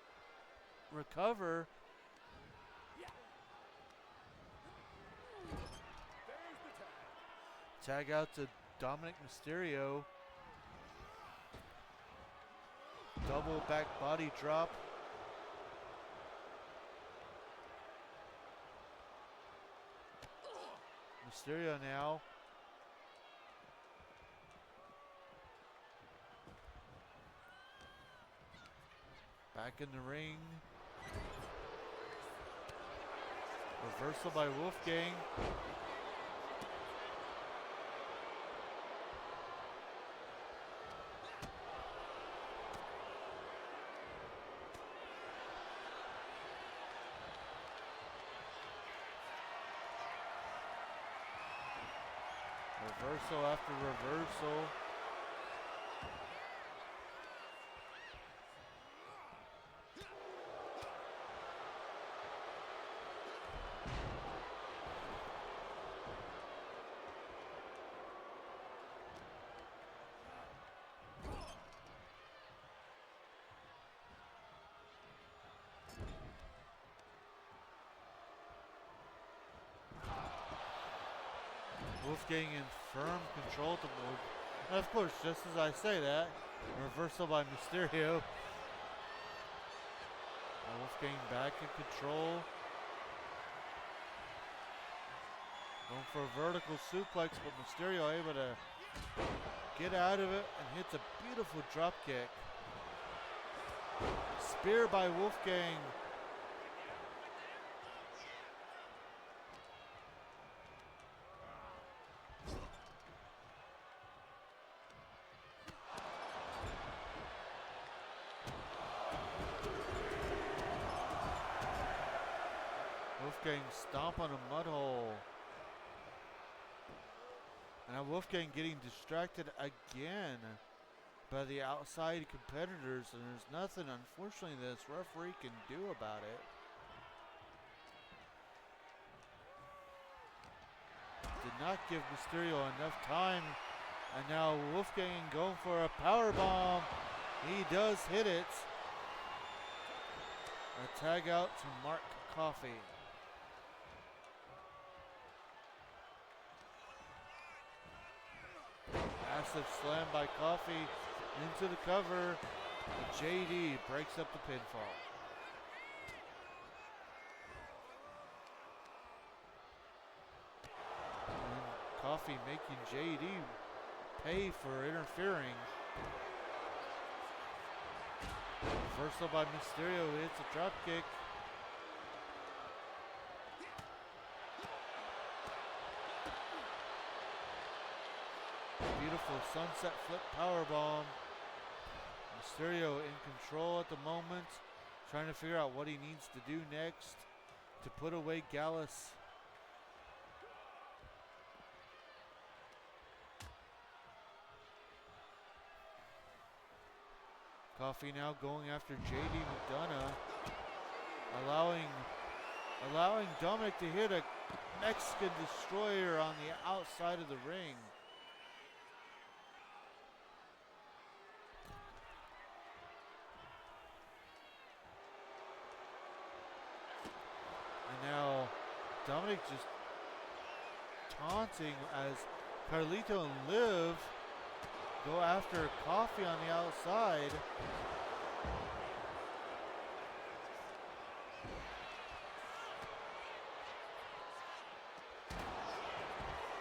recover. Tag out to Dominic Mysterio. Double back body drop. Mysterio now. Back in the ring. Reversal by Wolfgang. Reversal after reversal. Wolfgang in firm control to move. And of course, just as I say that, reversal by Mysterio. Wolfgang back in control. Going for a vertical suplex, but Mysterio able to get out of it and hits a beautiful drop kick. Spear by Wolfgang. Wolfgang stomp on a mud hole. And now Wolfgang getting distracted again by the outside competitors, and there's nothing, unfortunately, this referee can do about it. Did not give Mysterio enough time, and now Wolfgang going for a power bomb. He does hit it. A tag out to Mark Coffey. Massive slam by Coffey into the cover. JD breaks up the pinfall. And Coffey making JD pay for interfering. Reversal by Mysterio hits a drop kick. Beautiful sunset flip powerbomb. Mysterio in control at the moment, trying to figure out what he needs to do next to put away Gallus. Coffey now going after JD McDonough, allowing Dominic to hit a Mexican destroyer on the outside of the ring. And now Dominic just taunting as Carlito and Liv go after Coffey on the outside.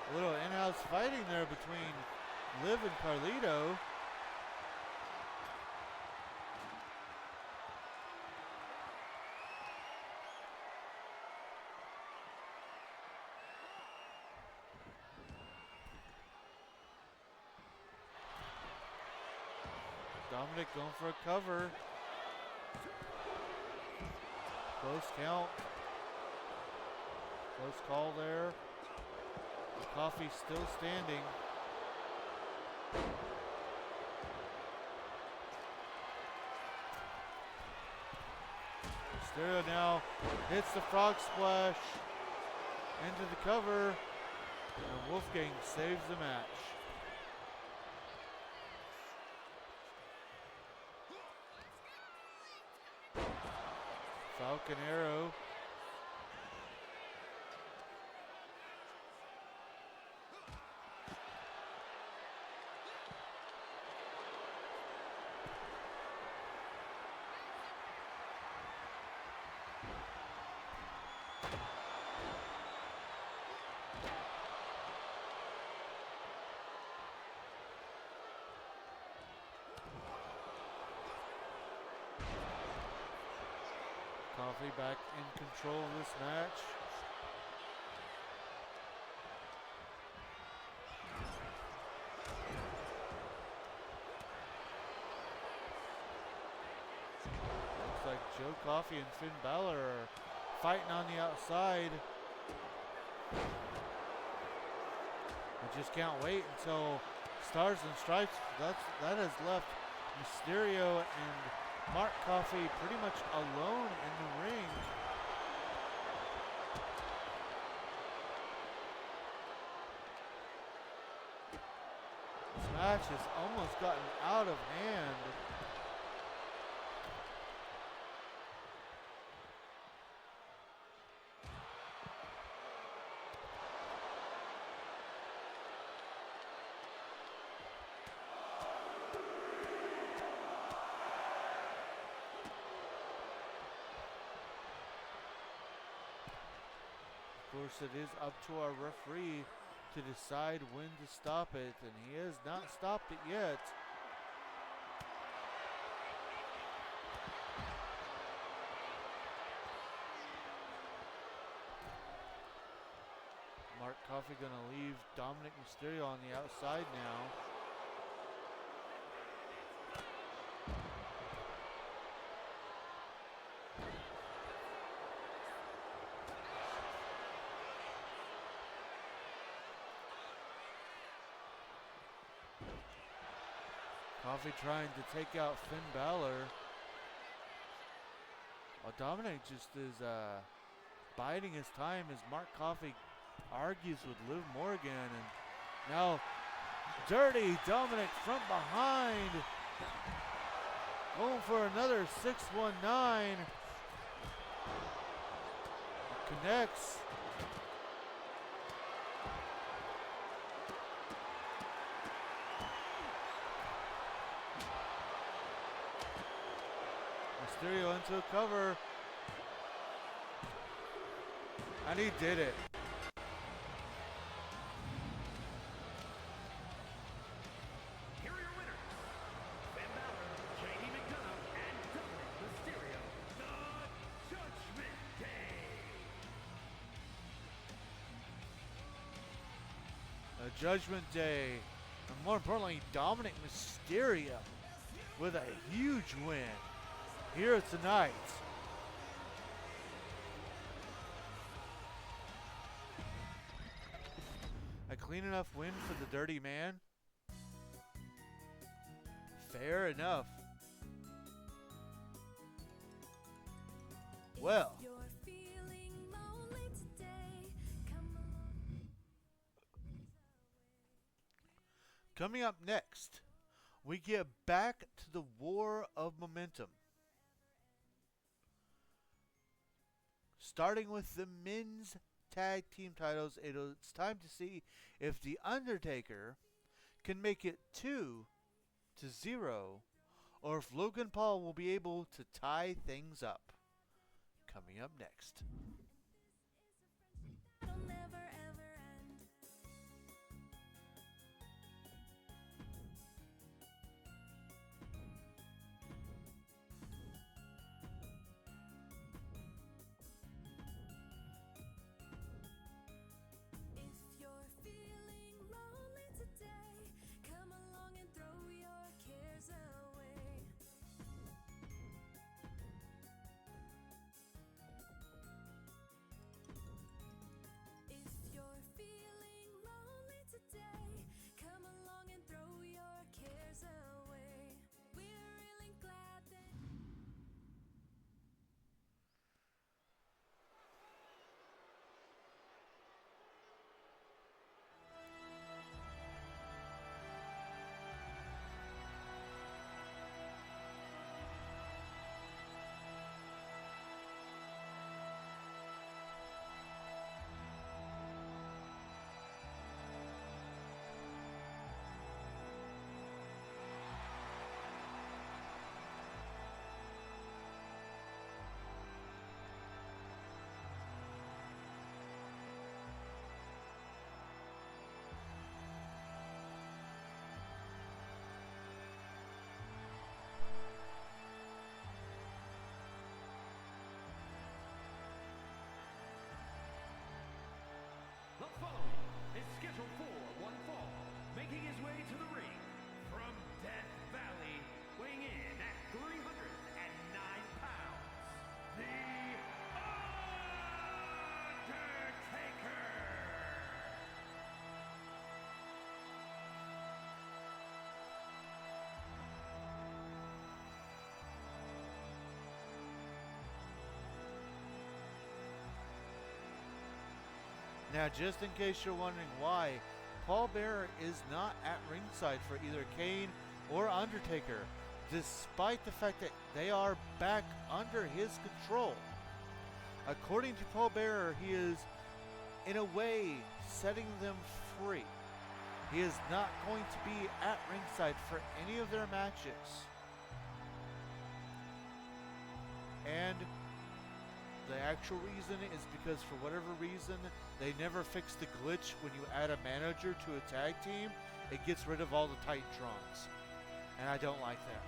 A little in-house fighting there between Liv and Carlito. Dominic going for a cover. Close count. Close call there. Coffey still standing. Mysterio now hits the frog splash into the cover, and Wolfgang saves the match. Falcon Arrow. Coffee back in control of this match. Looks like Joe Coffey and Finn Balor are fighting on the outside. We just can't wait until Stars and Stripes. That has left Mysterio and Mark Coffey pretty much alone in the ring. This match has almost gotten out of hand. Of course, it is up to our referee to decide when to stop it, and he has not stopped it yet. Mark Coffey gonna leave Dominic Mysterio on the outside now. Coffey trying to take out Finn Balor. Well, Dominic just is biding his time as Mark Coffey argues with Liv Morgan. And now Dirty Dominic from behind. Going for another 619. Connects. Mysterio into a cover. And he did it. Here are your winners, Finn Balor, JD McDonough, and Dominic Mysterio, the Judgment Day. The Judgment Day. And more importantly, Dominic Mysterio with a huge win here tonight. A clean enough win for the Dirty Man. Fair enough. Well, You're feeling lonely today. Come on. coming up next, we get back to the War of Momentum. Starting with the men's tag team titles, it's time to see if The Undertaker can make it 2-0, or if Logan Paul will be able to tie things up. Coming up next. It'll never ever end. If you're feeling lonely today, come along and throw your cares away. Now, just in case you're wondering why, Paul Bearer is not at ringside for either Kane or Undertaker, despite the fact that they are back under his control. According to Paul Bearer, he is, in a way, setting them free. He is not going to be at ringside for any of their matches. And the actual reason is because, for whatever reason, they never fix the glitch when you add a manager to a tag team. It gets rid of all the Titantrons. And I don't like that.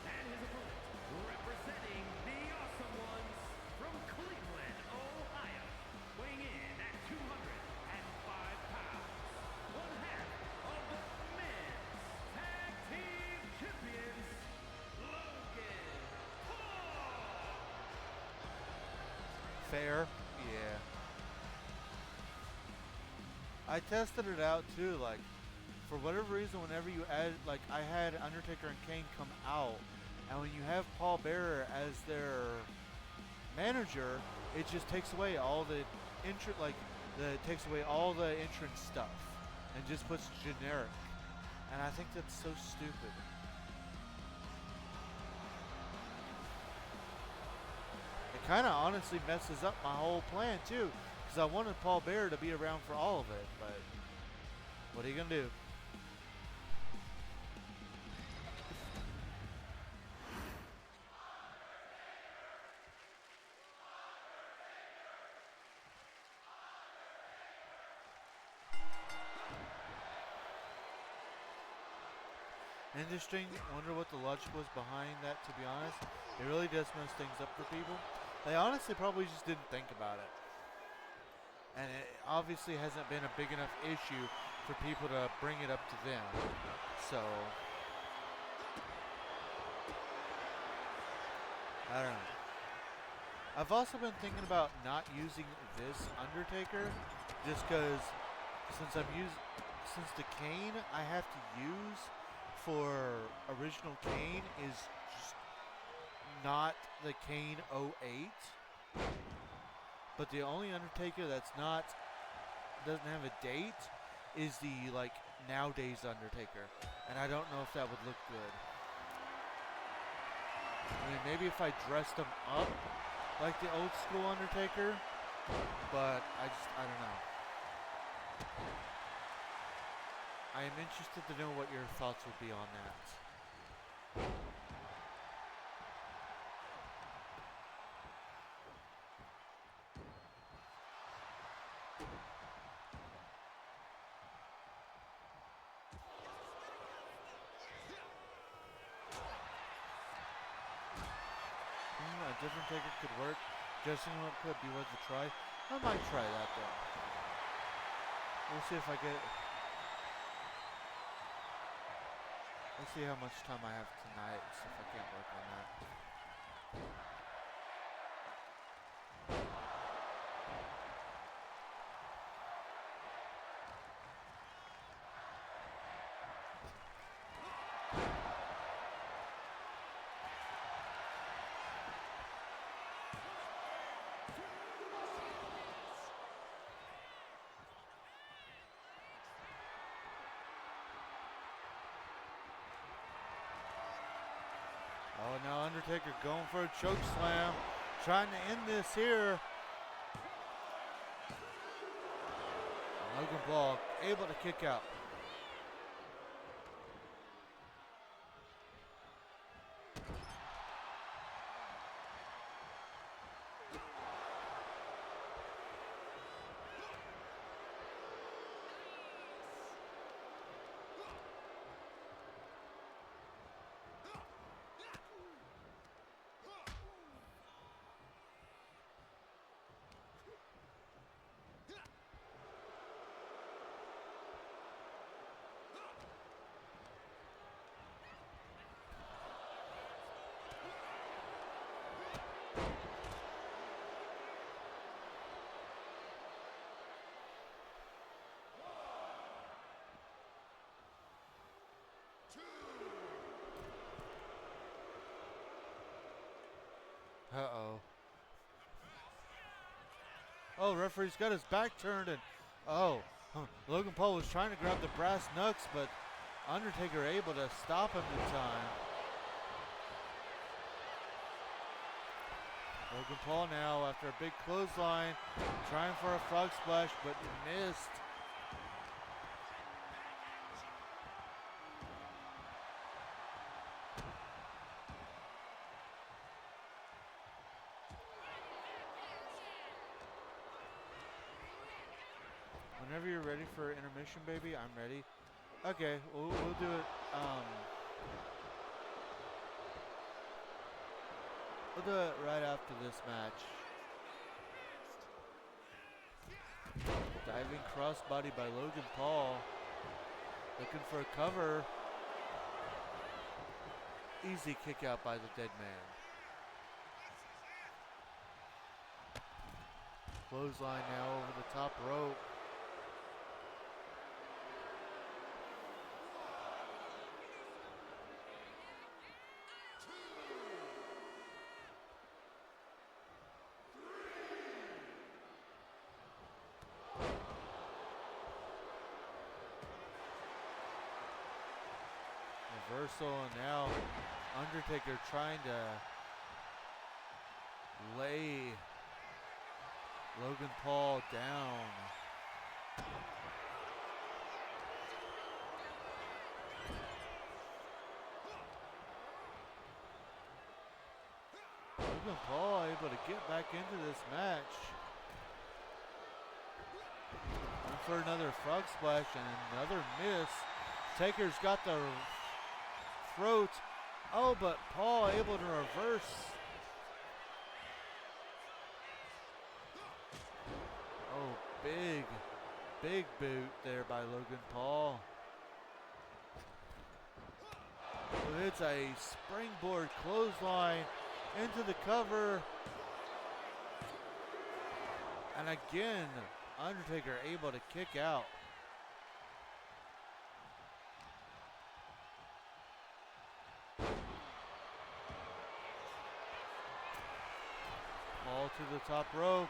And his opponent, representing the Awesome Ones from Cleveland, Ohio, weighing in at 205 pounds, one half of the men's tag team champions, Logan Paul. Fair? Yeah. I tested it out too, like, for whatever reason, whenever you add, like, I had Undertaker and Kane come out, and when you have Paul Bearer as their manager, it just takes away all the takes away all the entrance stuff, and just puts generic. And I think that's so stupid. It kind of honestly messes up my whole plan too, because I wanted Paul Bearer to be around for all of it, but what are you gonna do? Interesting. Wonder what the logic was behind that, to be honest. It really does mess things up for people. They honestly probably just didn't think about it. And it obviously hasn't been a big enough issue for people to bring it up to them. So, I don't know. I've also been thinking about not using this Undertaker, just because since the Kane I have to use for original Kane is just not the Kane 08, but the only Undertaker that's doesn't have a date is the nowadays Undertaker, and I don't know if that would look good. I mean, maybe if I dressed him up like the old school Undertaker, but I don't know. I am interested to know what your thoughts would be on that. A different taker could work. Dressing him up could be worth a try. I might try that though. We'll see if I get. Let's see how much time I have tonight, see if I can't work on that. Oh, now Undertaker going for a choke slam, trying to end this here. Logan Paul able to kick out. Uh-oh. Oh, referee's got his back turned and Logan Paul was trying to grab the brass knucks, but Undertaker able to stop him in time. Logan Paul now after a big clothesline, trying for a frog splash, but missed. Whenever you're ready for intermission, baby, I'm ready. Okay, we'll do it. We'll do it right after this match. Diving crossbody by Logan Paul. Looking for a cover. Easy kick out by the dead man. Clothesline now over the top rope. Reversal, and now Undertaker trying to lay Logan Paul down. Logan Paul able to get back into this match. And for another frog splash and another miss. Taker's got the throat. Oh, but Paul able to reverse. Oh, big boot there by Logan Paul. So it's a springboard clothesline into the cover. And again, Undertaker able to kick out. Paul to the top rope.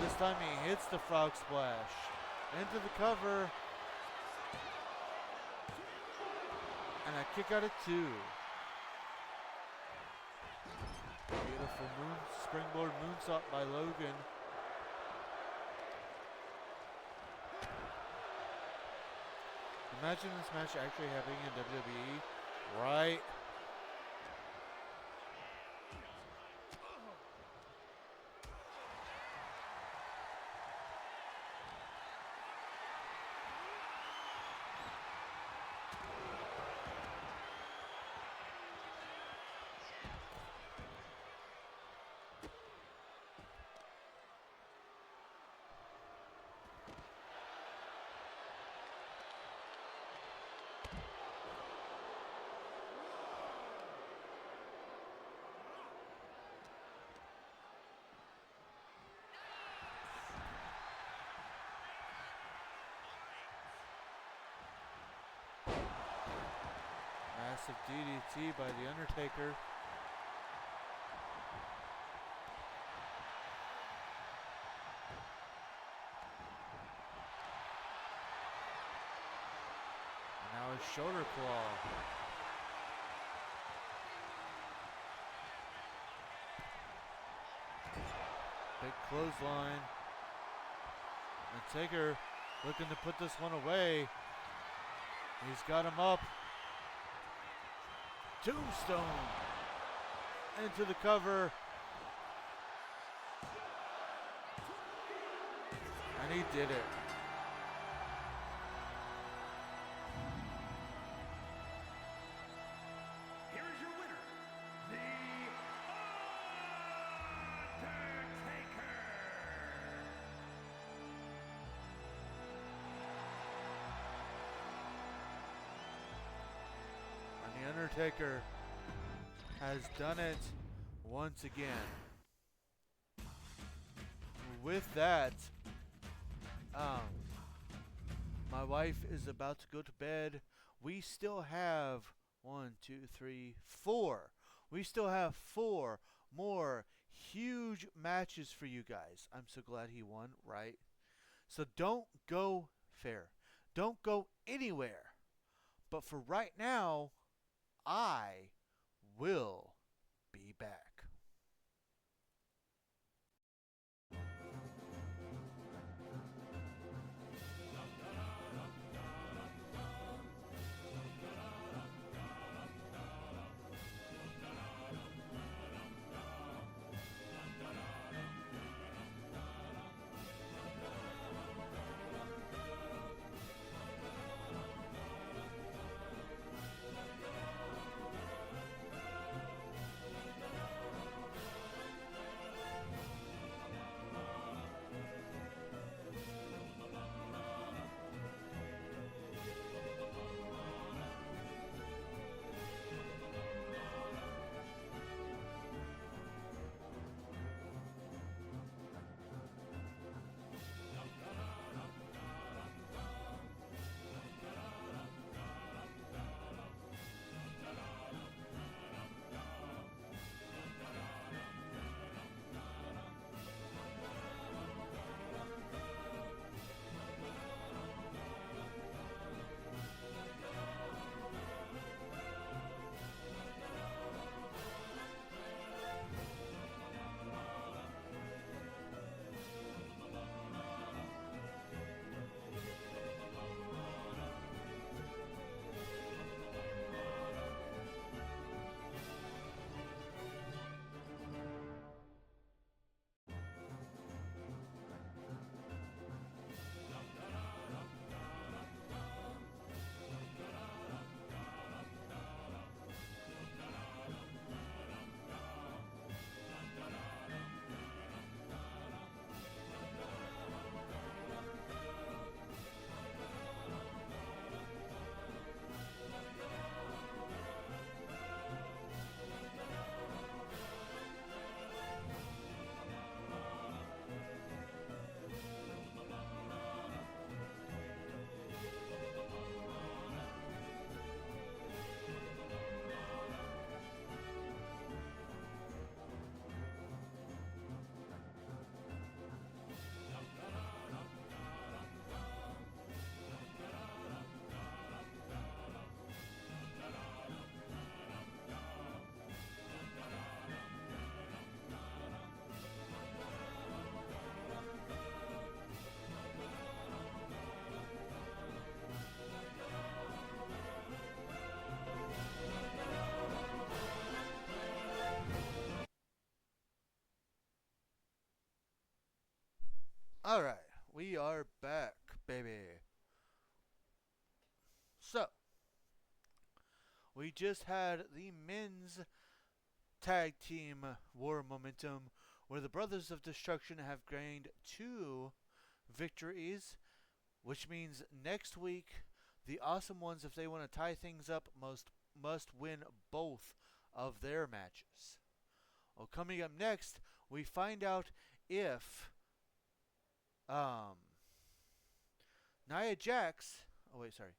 This time he hits the frog splash. Into the cover. And a kick out of 2. Beautiful springboard moonsault by Logan. Imagine this match actually happening in WWE, right? Massive DDT by The Undertaker. And now his shoulder claw. Big clothesline. And Taker looking to put this one away. He's got him up. Tombstone into the cover. And he did it. Here is your winner, The Undertaker. And The Undertaker has done it once again. With that, my wife is about to go to bed. We still have 4. We still have 4 more huge matches for you guys. I'm so glad he won, right? So don't go fair. Don't go anywhere. But for right now, I will be back. Alright, we are back, baby. So, we just had the men's tag team war momentum where the Brothers of Destruction have gained 2 victories, which means next week the Awesome Ones, if they want to tie things up, must win both of their matches. Well, coming up next, we find out if Nia Jax. Oh wait, sorry.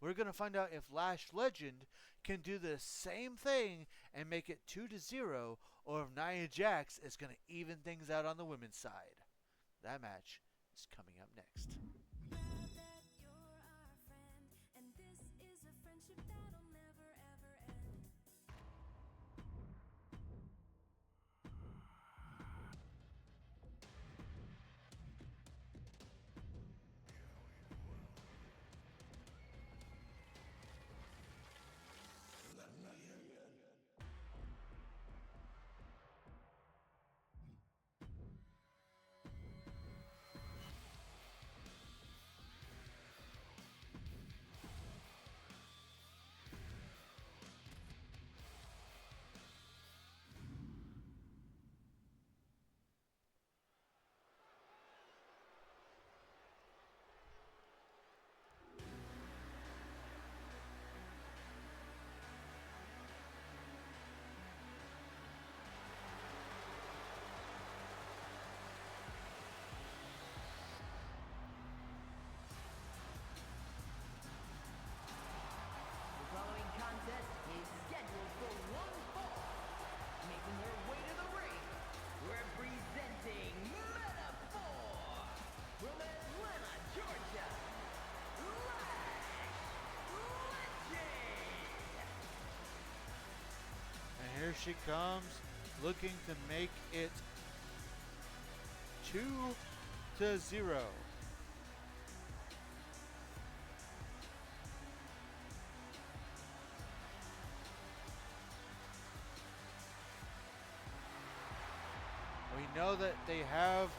We're gonna find out if Lash Legend can do the same thing and make it 2-0, or if Nia Jax is gonna even things out on the women's side. That match is coming up next. Glad that you're our friend, and this is a friendship that'll never ever end. she comes, looking to make it 2-0. We know that they have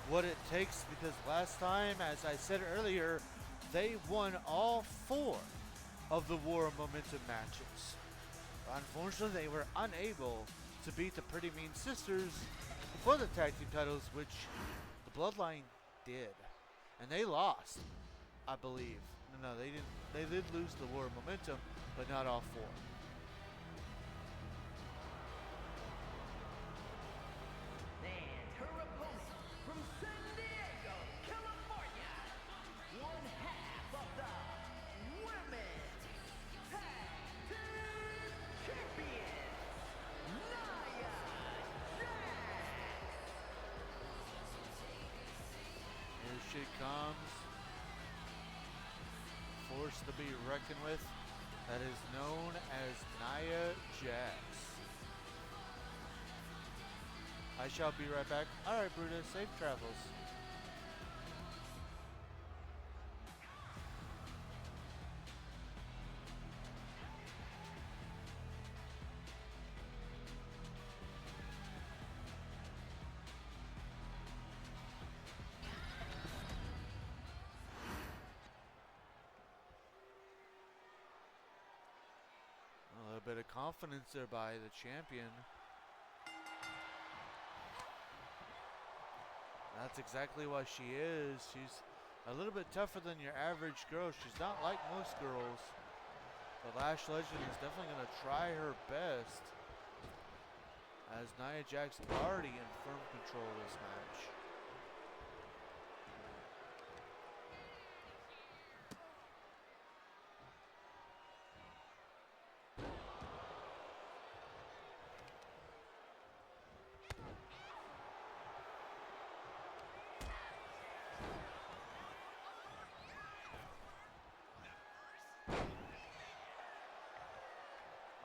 what it takes because last time, as I said earlier, they won all 4 of the War Momentum matches. Unfortunately, they were unable to beat the Pretty Mean Sisters for the tag team titles, which the Bloodline did. And they lost, I believe. No, they didn't. They did lose the War Momentum, but not all 4. And her opponent from San Diego, California, one half of the Women's Tag Team Champions, Nia Jax. Here she comes. Force to be reckoned with. That is known as Nia Jax. I shall be right back. Alright, Brutus, safe travels. A little bit of confidence there by the champion. That's exactly what she is. She's a little bit tougher than your average girl. She's not like most girls. But Lash Legend is definitely going to try her best. As Nia Jax already in firm control of this match.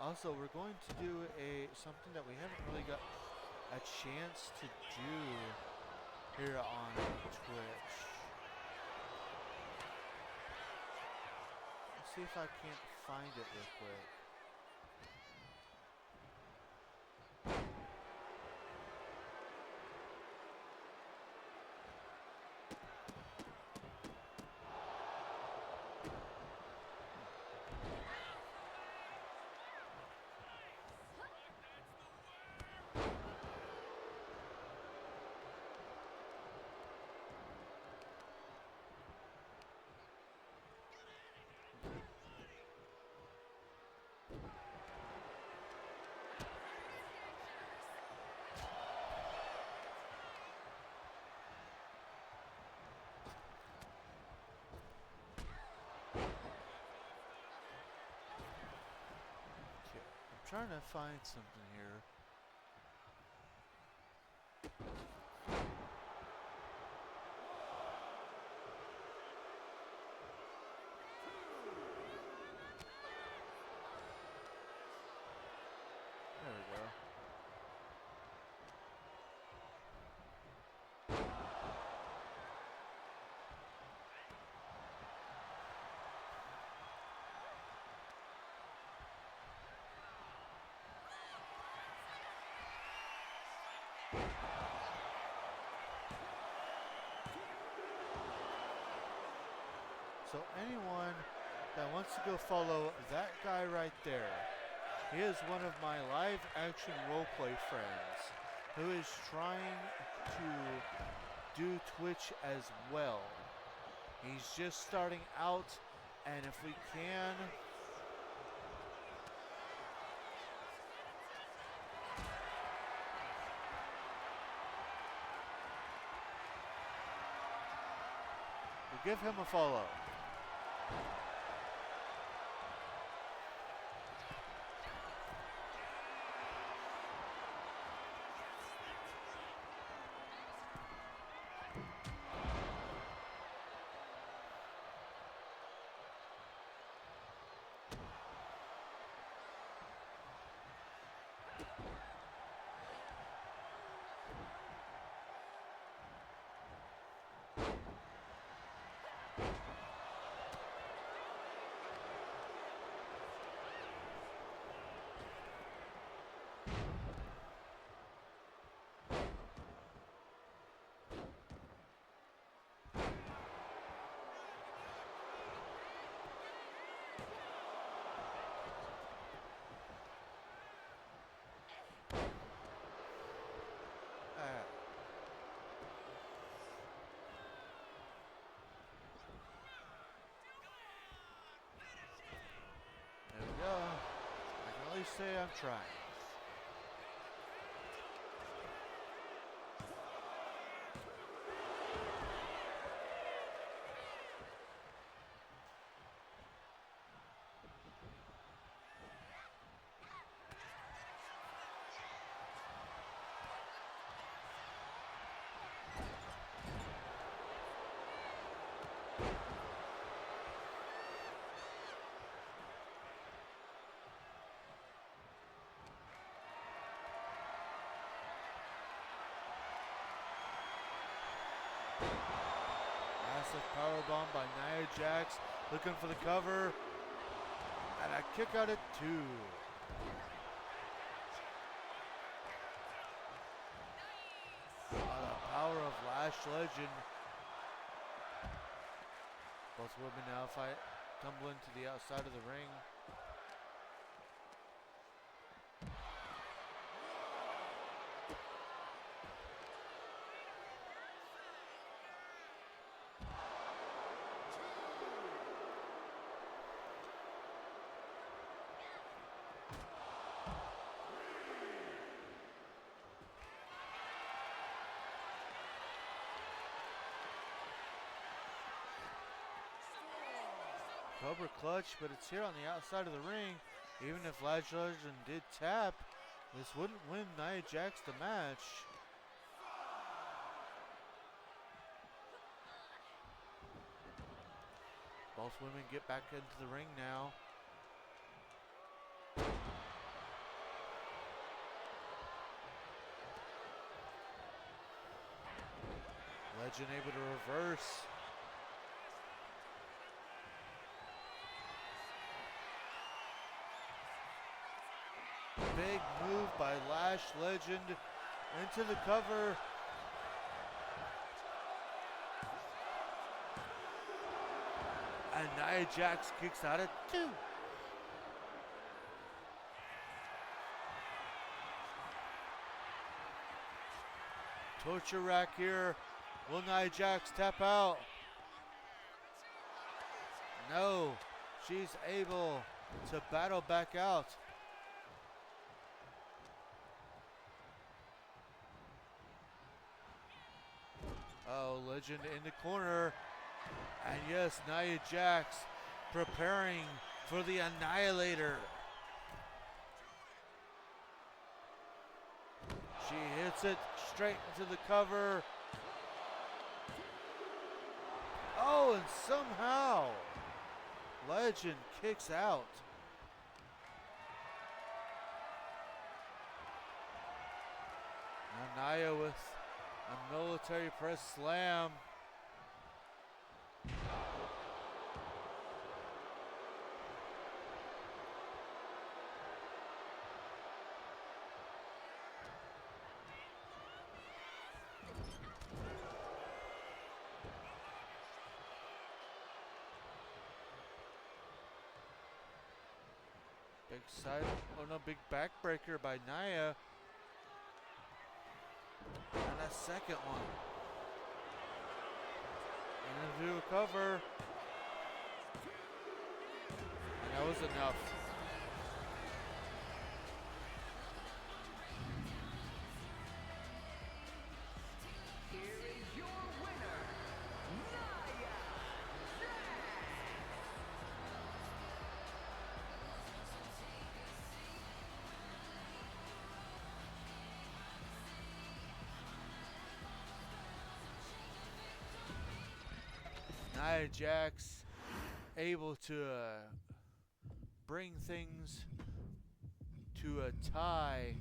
Also, we're going to do something that we haven't really got a chance to do here on Twitch. Let's see if I can't find it real quick. Trying to find something here. There we go. So anyone that wants to go follow that guy right there, he is one of my live action roleplay friends who is trying to do Twitch as well. He's just starting out, and if we can, we'll give him a follow. definitely say I'm trying. Massive powerbomb by Nia Jax, looking for the cover, and a kick out at 2. The power of Lash Legend. Both women now tumbling to the outside of the ring. Cobra clutch, but it's here on the outside of the ring. Even if Lash Legend did tap, this wouldn't win Nia Jax the match. Both women get back into the ring now. Legend able to reverse. Big move by Lash Legend into the cover. And Nia Jax kicks out at 2. Torture rack here. Will Nia Jax tap out? No. She's able to battle back out. Oh, Legend in the corner. And yes, Nia Jax preparing for the Annihilator. She hits it straight into the cover. Oh, and somehow Legend kicks out. Now Nia with a military press slam. Big side, oh no, big backbreaker by Nia. And a second one. And into a cover. And that was enough. Here is your winner, Nia Jax. Nia Jax able to bring things to a tie.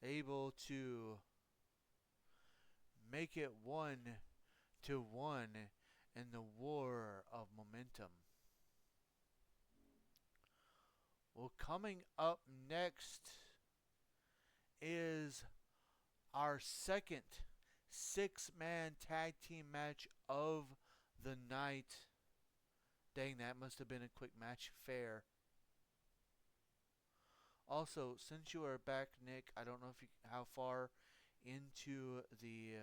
Able to make it 1-1 in the war of momentum. Well, coming up next is our second 6-man tag team match of the night. Dang, that must have been a quick match. Fair. Also, since you are back, Nick, I don't know if how far into the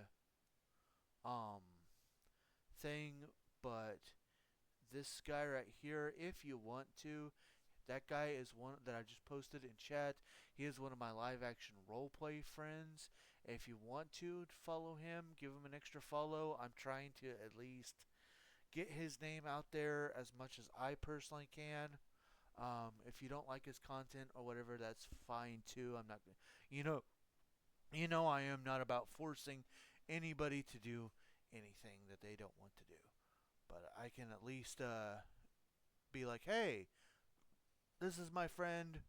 thing, but this guy right here, if you want to. That guy is one that I just posted in chat. He is one of my live action roleplay friends. If you want to follow him, give him an extra follow. I'm trying to at least get his name out there as much as I personally can. If you don't like his content or whatever, that's fine too. I'm not, you know, I am not about forcing anybody to do anything that they don't want to do. But I can at least be like, hey, this is my friend.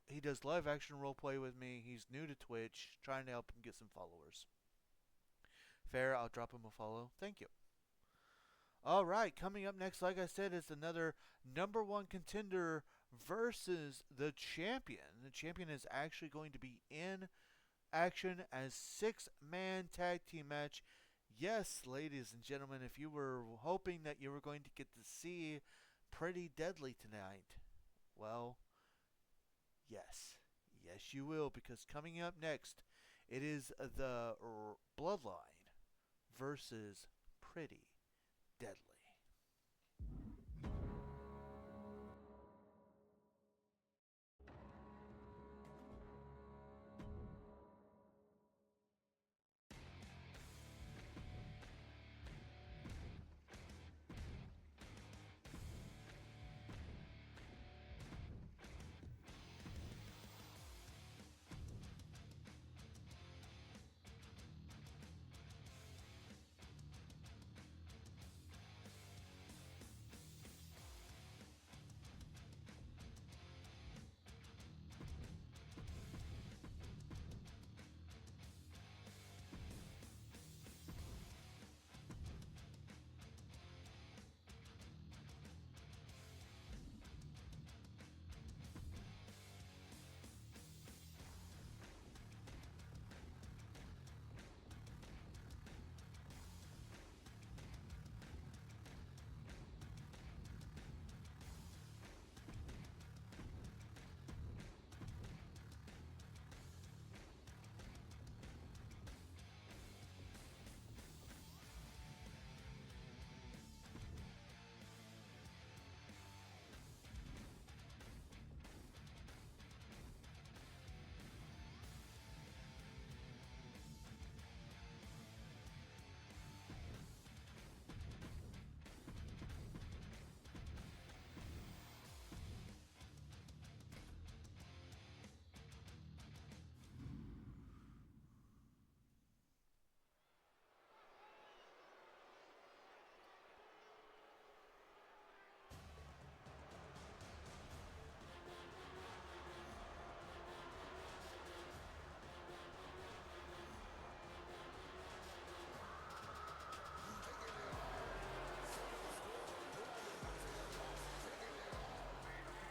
He does live action roleplay with me. He's new to Twitch, trying to help him get some followers. Fair, I'll drop him a follow. Thank you. Alright, coming up next, like I said, is another number one contender versus the champion. The champion is actually going to be in action as 6-man tag team match. Yes, ladies and gentlemen, if you were hoping that you were going to get to see Pretty Deadly tonight, well, yes. Yes, you will, because coming up next, it is the Bloodline versus Pretty Deadly.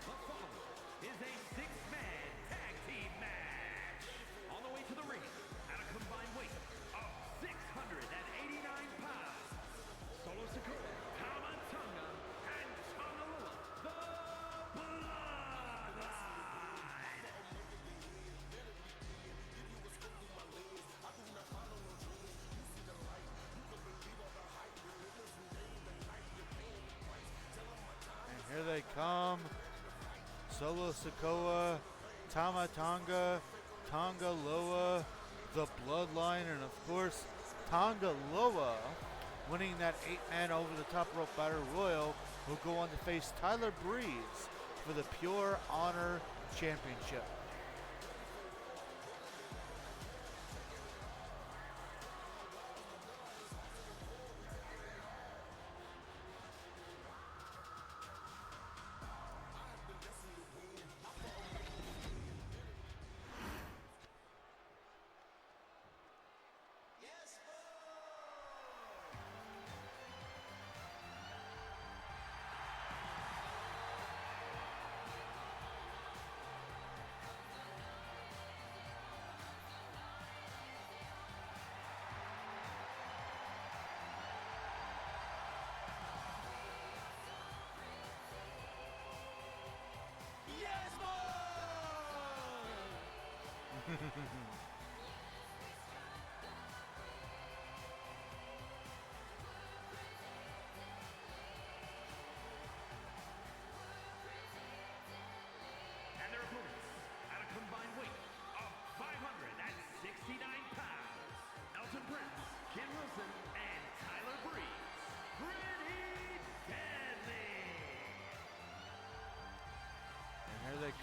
The following is a 6-man tag team match. On the way to the ring, at a combined weight of 689 pounds, Solo Sikoa, Tama Tonga, and Tongalua, the Bloodline. And here they come. Solo Sikoa, Tama Tonga, Tonga Loa, the Bloodline, and of course, Tonga Loa, winning that 8-man over the top rope battle royal, will go on to face Tyler Breeze for the Pure Honor Championship.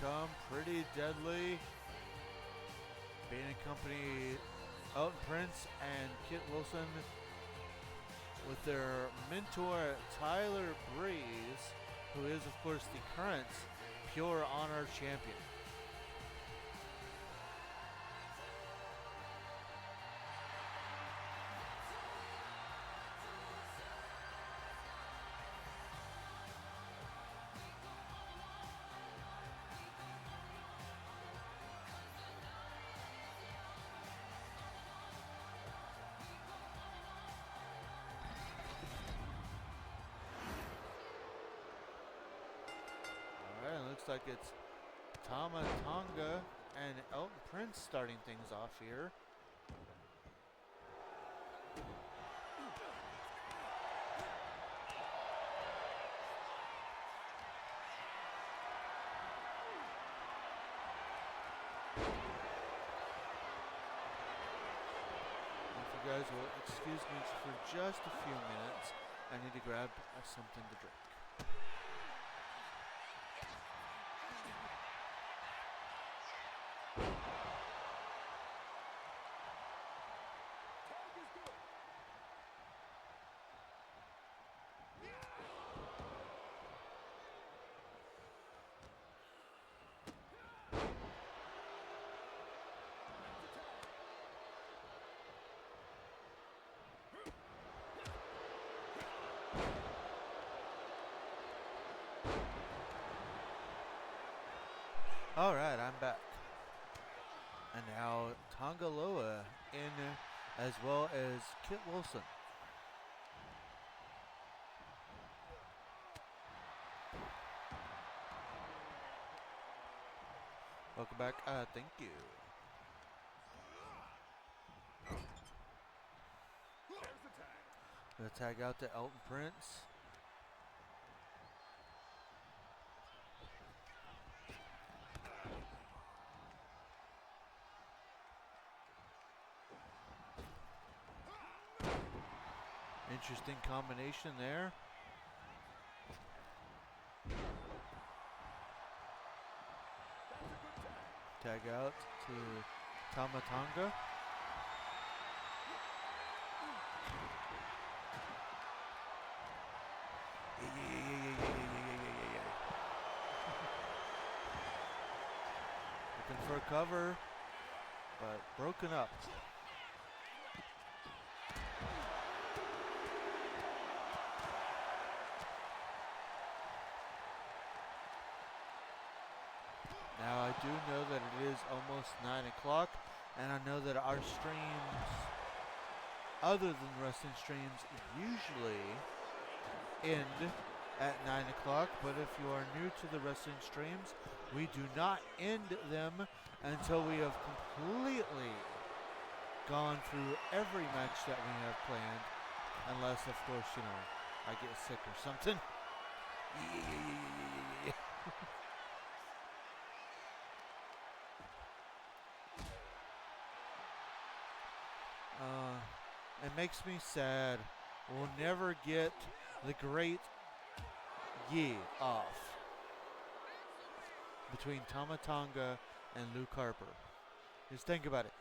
become pretty deadly. Being accompanied Elton Prince and Kit Wilson with their mentor Tyler Breeze, who is of course the current Pure Honor champion. Looks like it's Tama Tonga and Elton Prince starting things off here. If you guys will excuse me for just a few minutes, I need to grab something to drink. Alright, I'm back. And now Tongaloa in as well as Kit Wilson. Welcome back. Thank you. Gonna tag out to Elton Prince. Interesting combination there. Tag out to Tama Tonga. Looking for a cover, but broken up. Now I do know that it is almost 9 o'clock, and I know that our streams, other than wrestling streams, usually end at 9 o'clock, but if you are new to the wrestling streams, we do not end them until we have completely gone through every match that we have planned, unless, of course, you know, I get sick or something. It makes me sad. We'll never get the great Yi off between Tama Tonga and Luke Harper. Just think about it.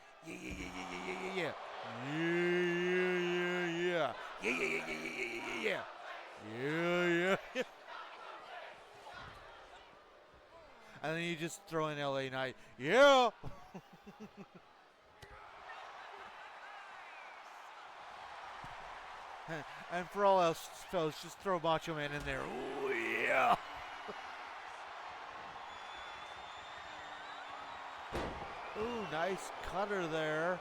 Yeah. Yeah. And then you just throw in LA Knight. Yeah. And for all else, fellas, just throw Macho Man in there. Ooh, yeah. Ooh, nice cutter there.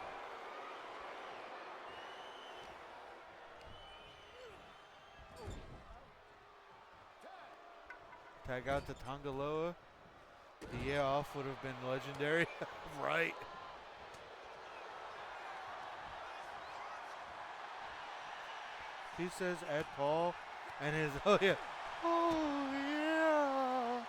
Tag out to Tongaloa. The yeah off would have been legendary. Right. He says Ed Paul and his, oh yeah. Oh yeah.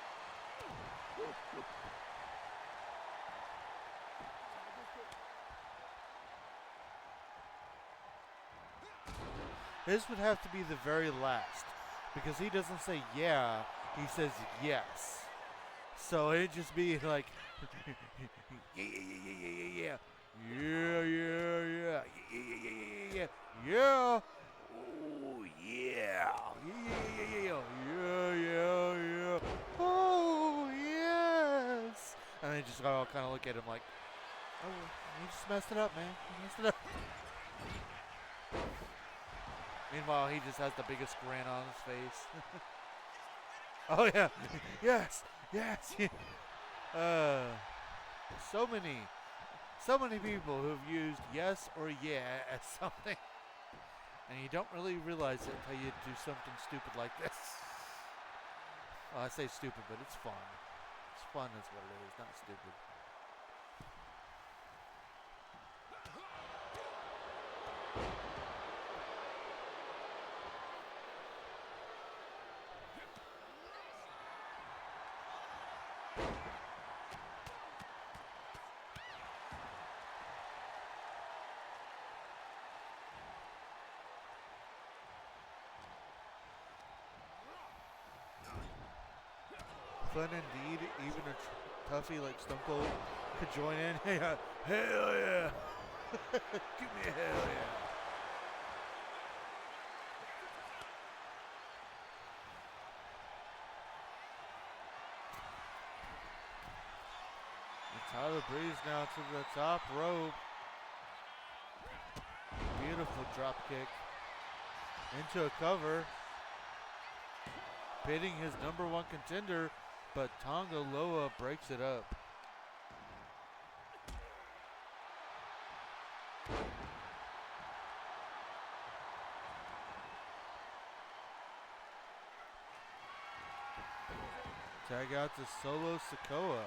This would have to be the very last, because he doesn't say yeah, he says yes. So it'd just be like, yeah, yeah, yeah, yeah, yeah, yeah, yeah, yeah, yeah, yeah, yeah, oh yeah, yeah, yeah, yeah, yeah, oh yes. And they just all kind of look at him like, oh, you just messed it up, man. You messed it up. Meanwhile, he just has the biggest grin on his face. Oh yeah, yes, yes. So many people who've used yes or yeah as something, and you don't really realize it until you do something stupid like this. Well, I say stupid, but it's fun. It's fun is what it is, not stupid. Fun indeed, even a toughie like Stone Cold could join in. Hell yeah! Give me a hell yeah! And Tyler Breeze now to the top rope. Beautiful drop kick into a cover, pitting his #1 contender, but Tonga Loa breaks it up. Tag out to Solo Sikoa.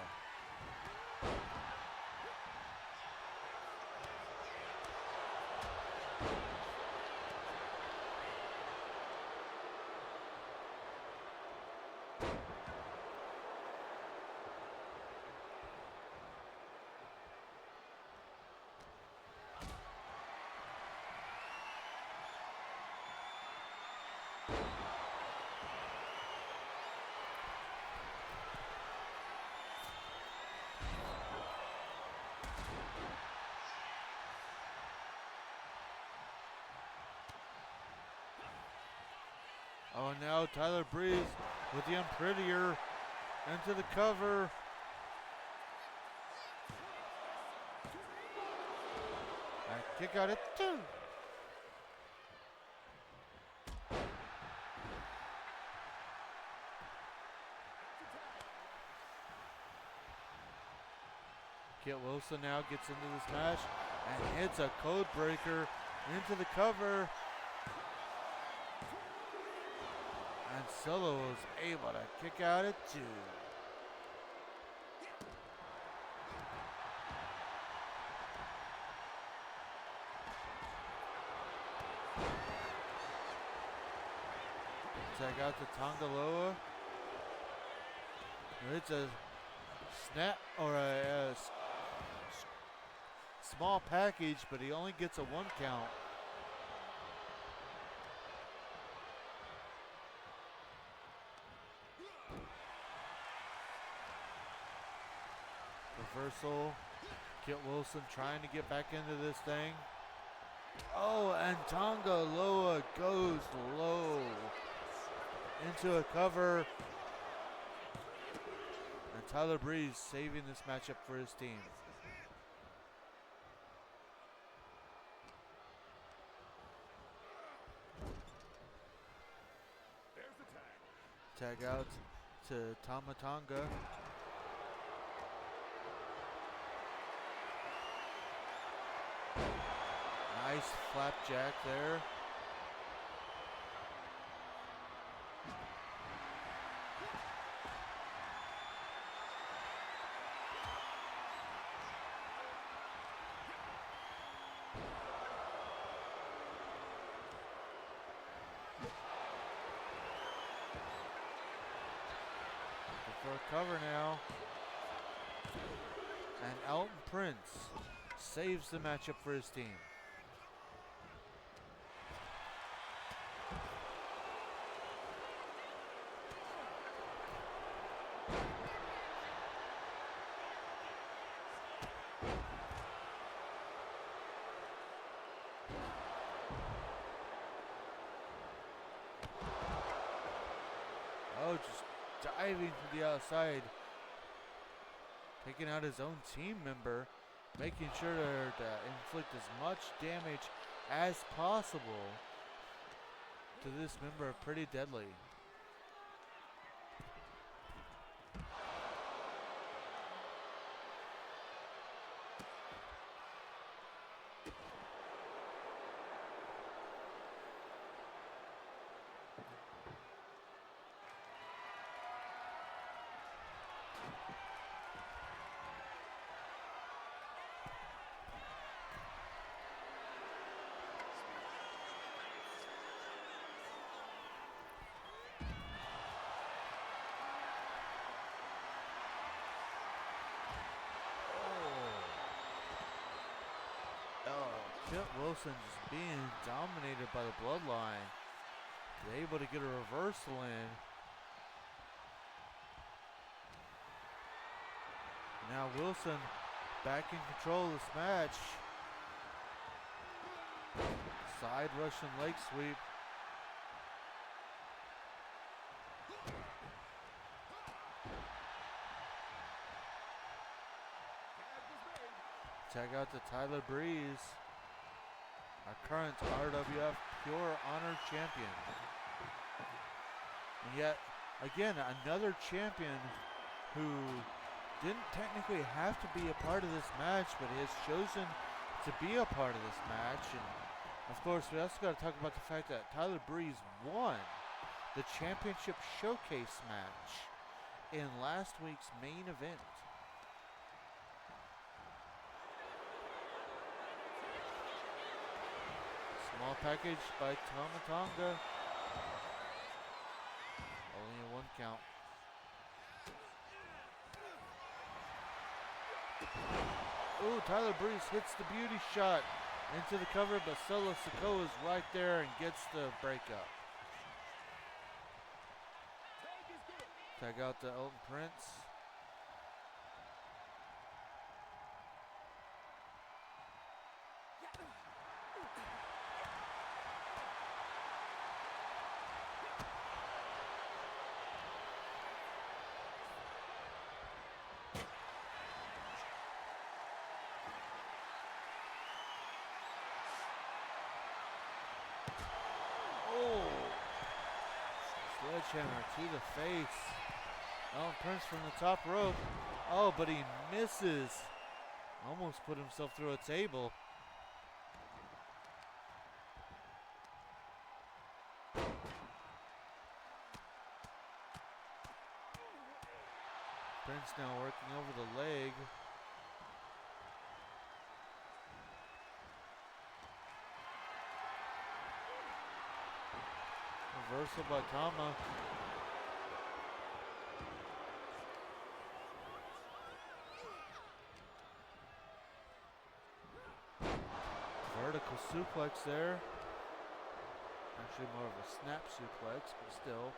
Oh, and now Tyler Breeze with the unprettier into the cover. Kick out at 2. Kit Wilson now gets into this match and hits a code breaker into the cover. And Solo was able to kick out at 2. Tag out to Tongaloa. It's a snap or a small package, but he only gets a 1 count. Reversal. Kit Wilson trying to get back into this thing. Oh, and Tonga Loa goes low into a cover. And Tyler Breeze saving this matchup for his team. Tag out to Tama Tonga. Nice flapjack there. For a cover now. And Elton Prince saves the matchup for his team. Oh, just diving to the outside. Taking out his own team member. Making sure to inflict as much damage as possible to this member. Pretty deadly. Kit Wilson just being dominated by the bloodline. They're able to get a reversal in. Now Wilson back in control of this match. Side Russian leg sweep. Tag out to Tyler Breeze, our current RWF Pure Honor champion. And yet, again, another champion who didn't technically have to be a part of this match, but has chosen to be a part of this match. And of course, we also got to talk about the fact that Tyler Breeze won the championship showcase match in last week's main event. Small package by Tomatonga. Only a 1 count. Ooh, Tyler Breeze hits the beauty shot into the cover, but Solo Sikoa is right there and gets the breakup. Tag out to Elton Prince. Sledgehammer to the face. Elton Prince from the top rope. Oh, but he misses. Almost put himself through a table. Prince now working over the leg. Reversal by Tama. Vertical suplex there. Actually more of a snap suplex, but still.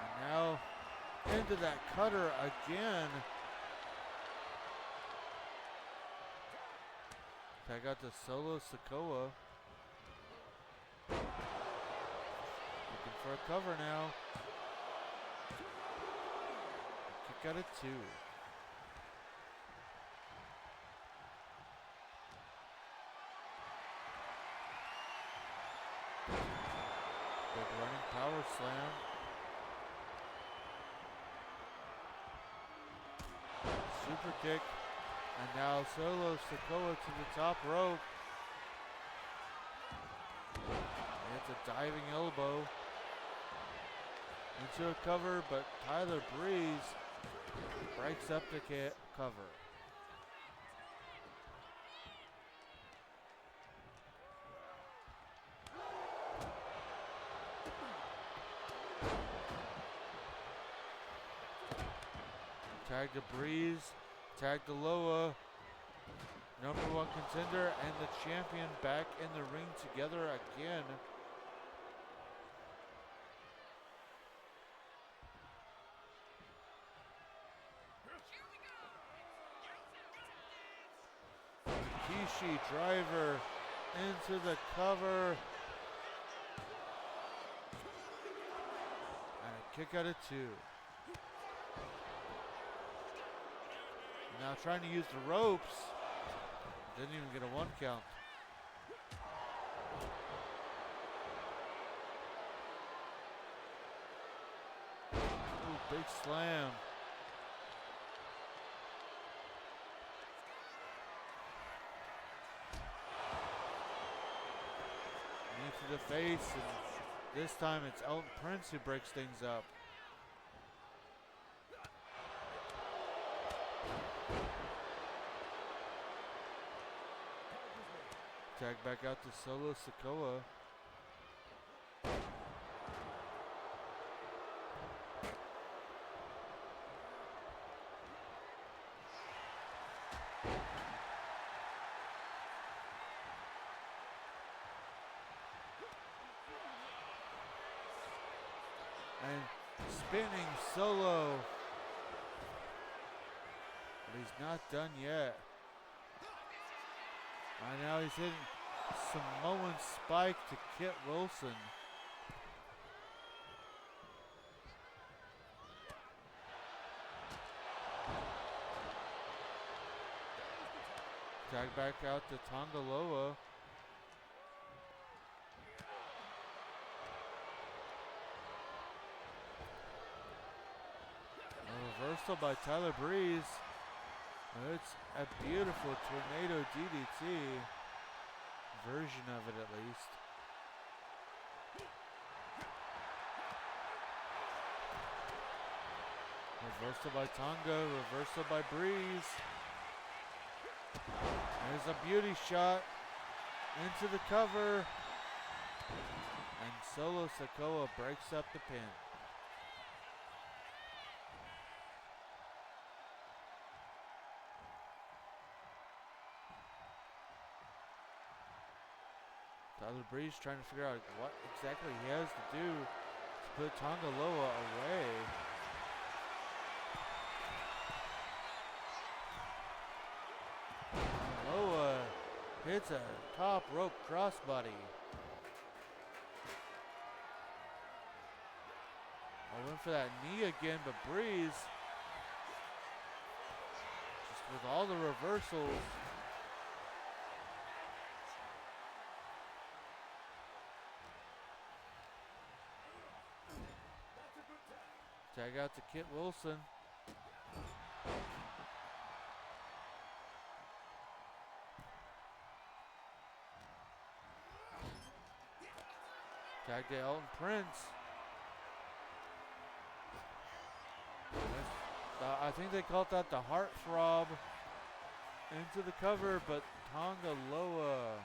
And now into that cutter again. Tag out to Solo Sikoa. Looking for a cover now. Kick out at 2. Big running power slam. Super kick. And now Solo Sikoa to the top rope. It's a diving elbow into a cover, but Tyler Breeze breaks up the cover. Tag to Breeze. Tag to Loa, number 1 contender and the champion back in the ring together again. Rikishi driver into the cover. And a kick out of 2. Now trying to use the ropes. Didn't even get a 1 count. Ooh, big slam. Knee to the face, and this time it's Elton Prince who breaks things up. Tag back out to Solo Sikoa. And spinning Solo. But he's not done yet. And now he's hitting Samoan spike to Kit Wilson. Tag back out to Tongaloa. A reversal by Tyler Breeze. It's a beautiful tornado DDT. Version of it, at least. Reversal by Tonga, reversal by Breeze. There's a beauty shot into the cover. And Solo Sikoa breaks up the pin. Tyler Breeze trying to figure out what exactly he has to do to put Tongaloa away. Tongaloa hits a top rope crossbody. I went for that knee again, but Breeze, just with all the reversals, tag out to Kit Wilson. Tag to Elton Prince. I think they called that the heart throb into the cover, but Tongaloa.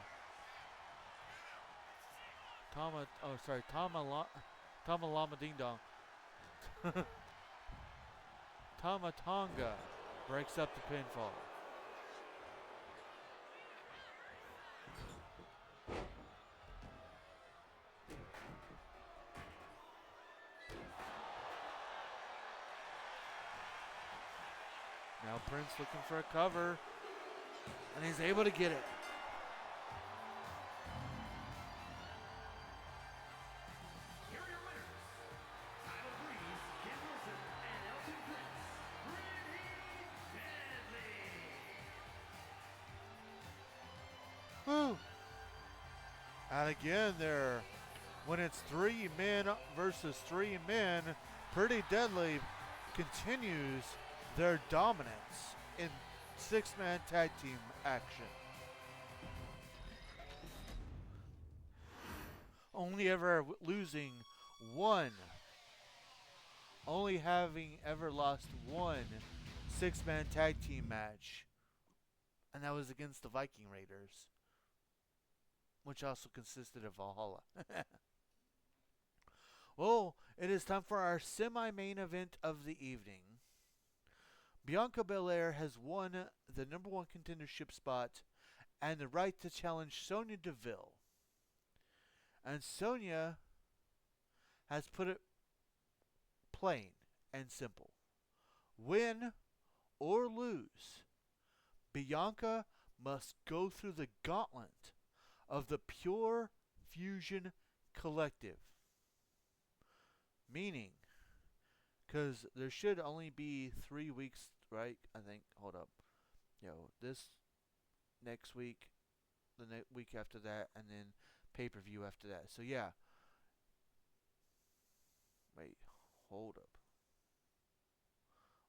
Tama Lama Ding Dong. Tama Tonga breaks up the pinfall. Now Prince looking for a cover, and he's able to get it. Here are your winners. Tyler Breeze, Kit Wilson, and Elton Prince. Pretty deadly. Woo! And again there, when it's 3 men versus 3 men, Pretty Deadly continues their dominance in 6-man tag team action. Only ever losing one. Only having ever lost one 6-man tag team match. And that was against the Viking Raiders, which also consisted of Valhalla. Well, it is time for our semi-main event of the evening. Bianca Belair has won the number 1 contendership spot and the right to challenge Sonya Deville. And Sonya has put it plain and simple. Win or lose, Bianca must go through the gauntlet of the Pure Fusion Collective. Meaning, because there should only be 3 weeks, right? I think. Hold up. This next week, the week after that, and then pay-per-view after that. So yeah. Wait, hold up.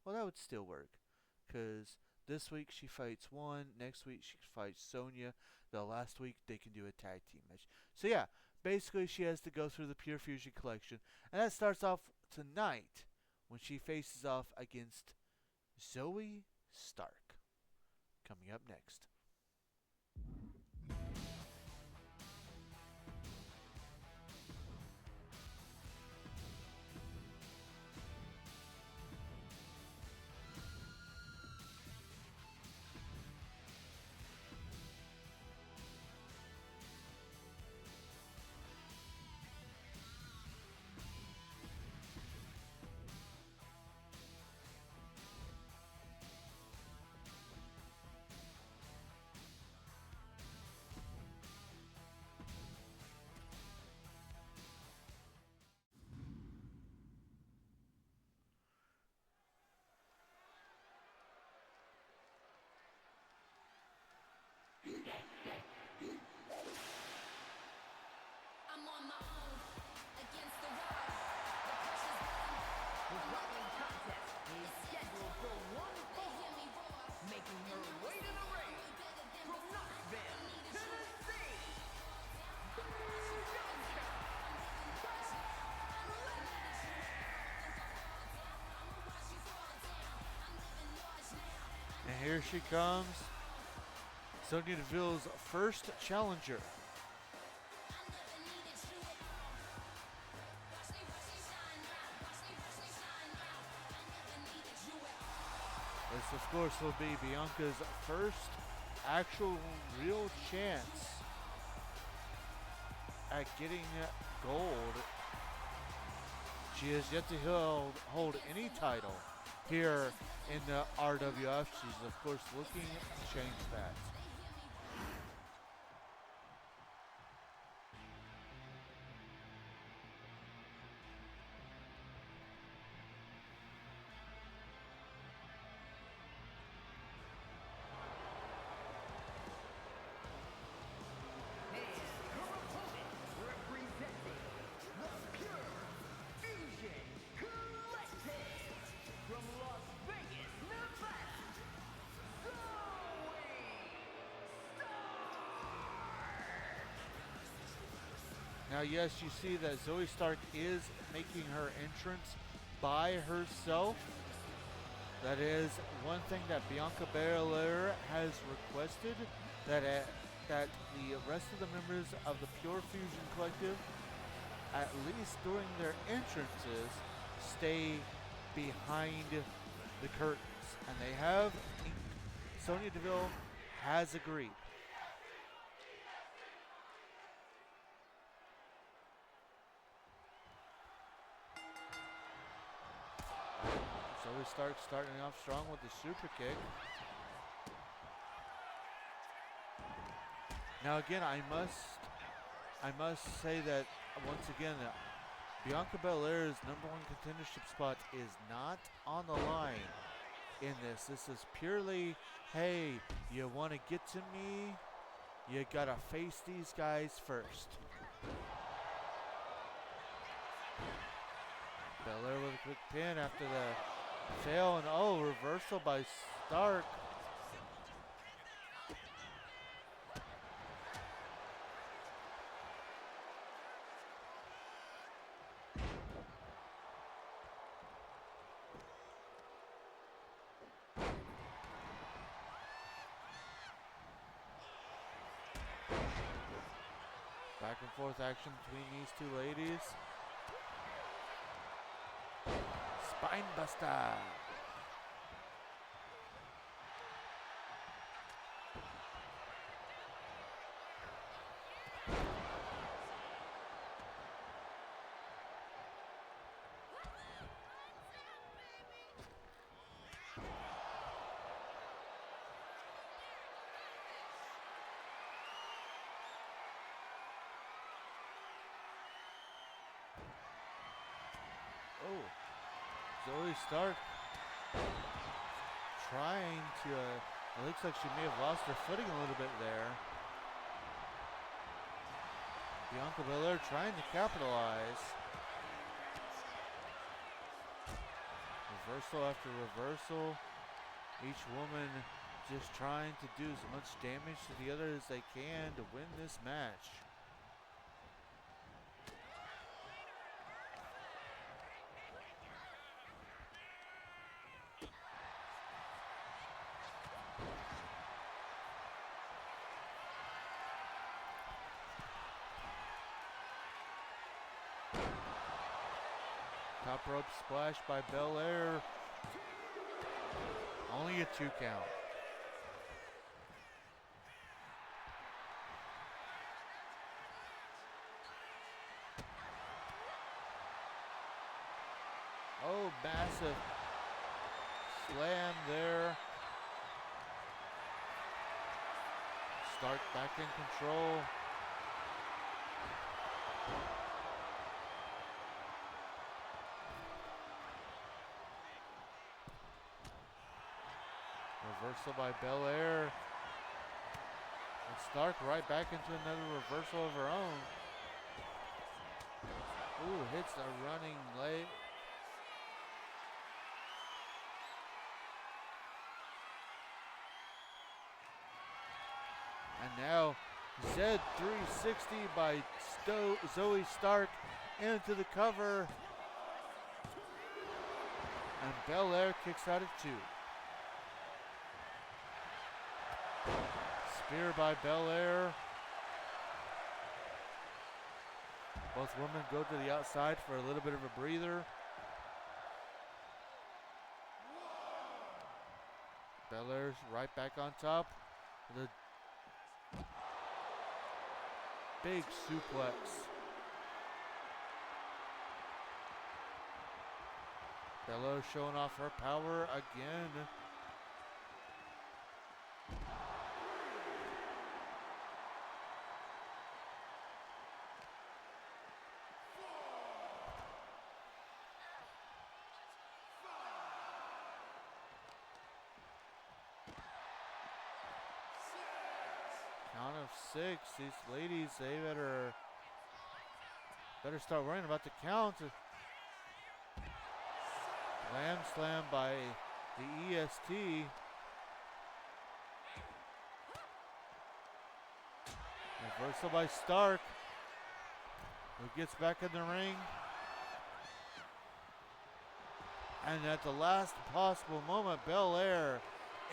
Well, that would still work, because this week she fights one, next week she fights Sonya, the last week they can do a tag team match. So yeah, basically she has to go through the Pure Fusion Collection, and that starts off tonight when she faces off against Zoe Stark. Coming up next. I'm on my own against the world. The pressure's building. The following contest is scheduled for one They hear fall. me roar. Making her way to the ring from Knoxville, Tennessee. Bianca And here she comes, Sonya Deville's first challenger. This, of course, will be Bianca's first actual real chance at getting gold. She has yet to hold any title here in the RWF. She's, of course, looking to change that. and her opponent representing the Pure Fusion Collective from Las Vegas, Nevada, Zoe Stark. Now, yes, you see that Zoe Stark is making her entrance by herself. That is one thing that Bianca Belair has requested, that that the rest of the members of the Pure Fusion Collective, at least during their entrances, stay behind the curtains. And they have, Sonya Deville has agreed. Zoe Stark starting off strong with the super kick. Now again, I must say that once again, Bianca Belair's #1 contendership spot is not on the line in this. This is purely, hey, you want to get to me? You gotta face these guys first. Belair with a quick pin after the fail, and oh, reversal by Stark. Back and forth action between these two ladies. Spine buster. Oh, Zoe Stark trying to, it looks like she may have lost her footing a little bit there. Bianca Belair trying to capitalize. Reversal after reversal. Each woman just trying to do as much damage to the other as they can to win this match. Top rope splash by Belair. Only a 2 count. Oh, massive slam there. Stark back in control. Reversal by Belair. And Stark right back into another reversal of her own. Ooh, hits a running leg. And now Z360 by Zoe Stark into the cover. And Belair kicks out at 2. Spear by Belair. Both women go to the outside for a little bit of a breather. Belair's right back on top. The big suplex. Belair showing off her power again. Count of 6. These ladies, they better start worrying about the count. Lamb slam by the EST. Reversal by Stark, who gets back in the ring. And at the last possible moment, Belair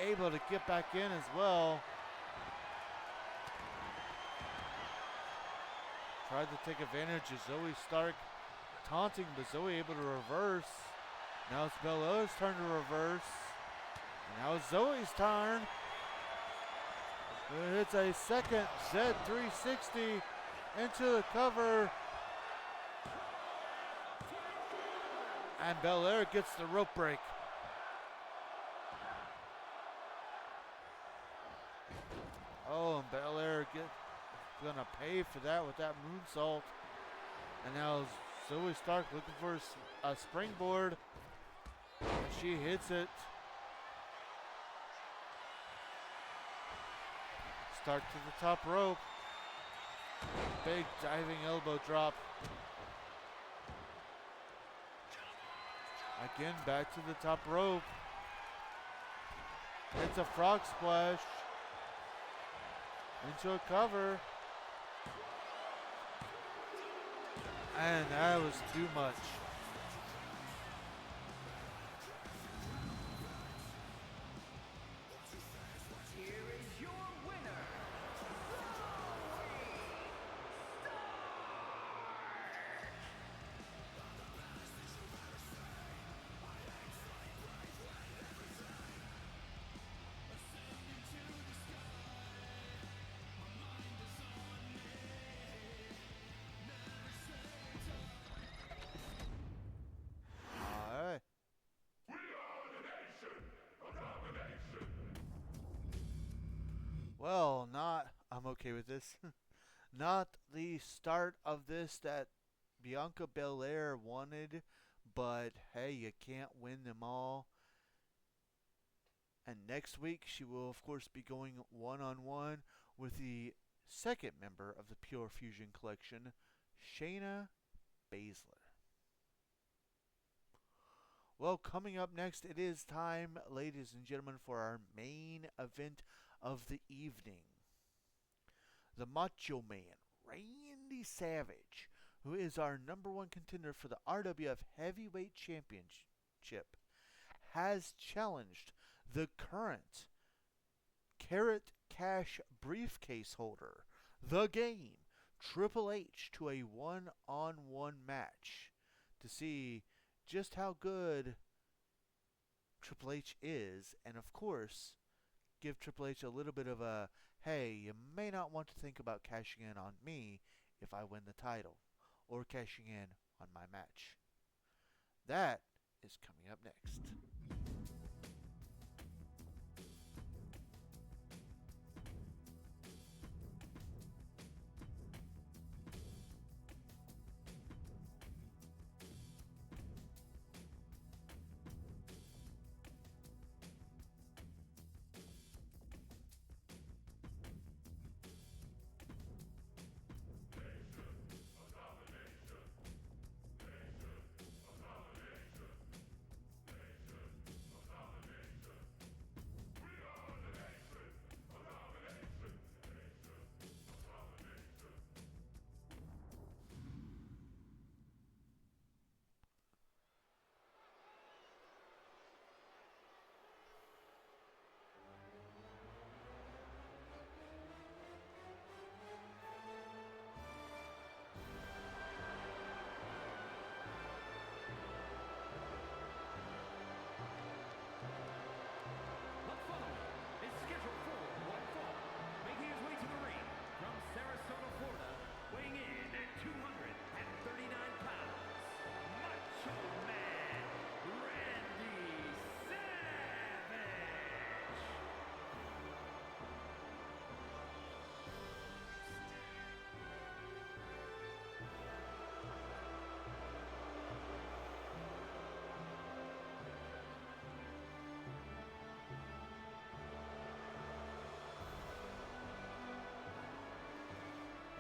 able to get back in as well. Tried to take advantage of Zoe Stark taunting, but Zoe able to reverse. Now it's Belair's turn to reverse. And now it's Zoe's turn. It's a second Z360 into the cover. And Belair gets the rope break. Oh, and Belair gonna pay for that with that moonsault. And now Zoe Stark looking for a springboard. And she hits it. Stark to the top rope. Big diving elbow drop. Again, back to the top rope. It's a frog splash into a cover. And that was too much. Here is your winner, All right. Well, I'm okay with this. Not the start of this that Bianca Belair wanted, but hey, you can't win them all. And next week, she will, of course, be going one-on-one with the second member of the Pure Fusion Collection, Shayna Baszler. Well, coming up next, it is time, ladies and gentlemen, for our main event of the evening. The Macho Man, Randy Savage, who is our number one contender for the RWF Heavyweight Championship, has challenged the current Carrot Cash briefcase holder, The Game, Triple H, to a one-on-one match to see just how good Triple H is, and of course, give Triple H a little bit of a, hey, you may not want to think about cashing in on me if I win the title, or cashing in on my match. That is coming up next. The following is scheduled for one fall, making his way to the ring from Sarasota, Florida, weighing in at 239 pounds, Macho Man, Randy Savage.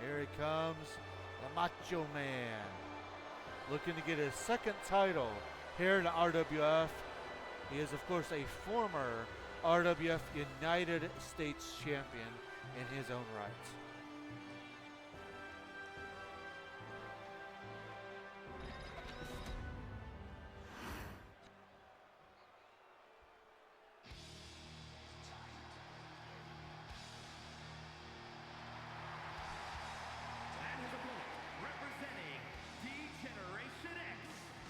Here he comes, the Macho Man, looking to get his second title here in the RWF. He is, of course, a former RWF United States champion in his own right. And his opponent, representing D-Generation X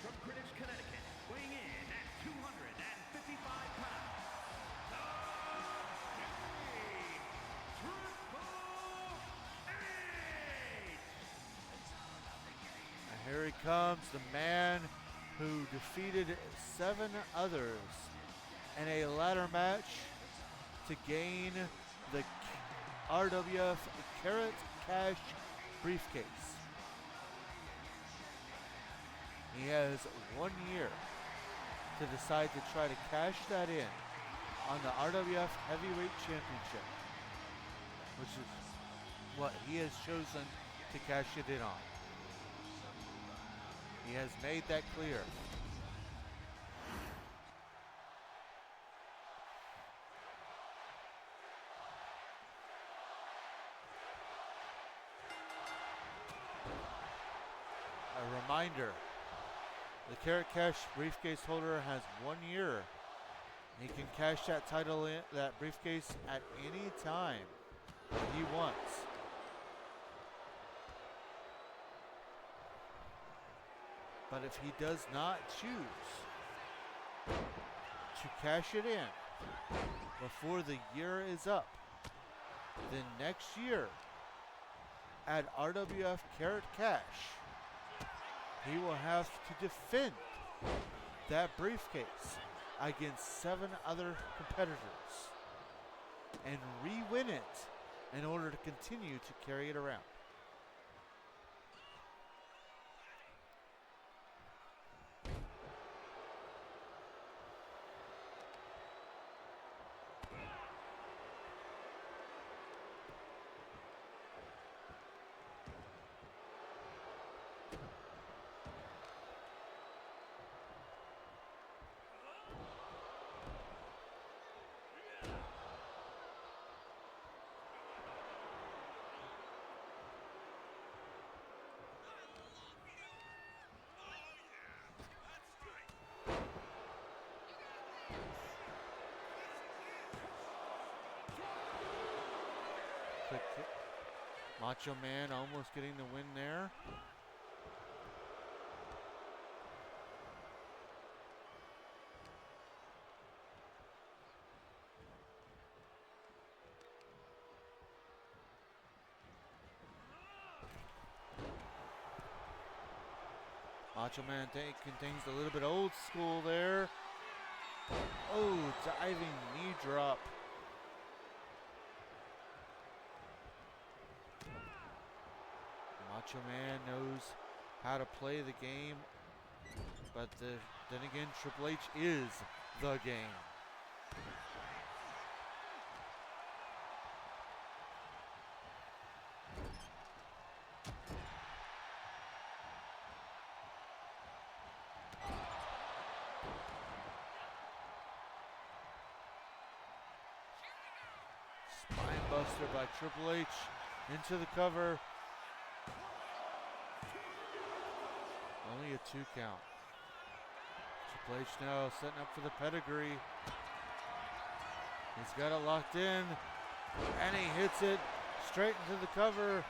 from Greenwich, Connecticut, weighing in at 255 pounds, the Game, Triple H! And here he comes, the man who defeated 7 others in a ladder match to gain the RWF Carrot Cash briefcase. He has 1 year to decide to try to cash that in on the RWF Heavyweight Championship, which is what he has chosen to cash it in on. He has made that clear. A reminder, the Carrot Cash briefcase holder has 1 year. He can cash that title in, that briefcase, at any time he wants. But if he does not choose to cash it in before the year is up, then next year at RWF Carrot Cash, he will have to defend that briefcase against 7 other competitors and re-win it in order to continue to carry it around. Macho Man almost getting the win there. Macho Man taking things a little bit old school there. Oh, diving knee drop. Macho Man knows how to play the game, but then again, Triple H is the game. Spine buster by Triple H into the cover. Only a 2 count. Triple H now setting up for the pedigree. He's got it locked in, and he hits it straight into the cover.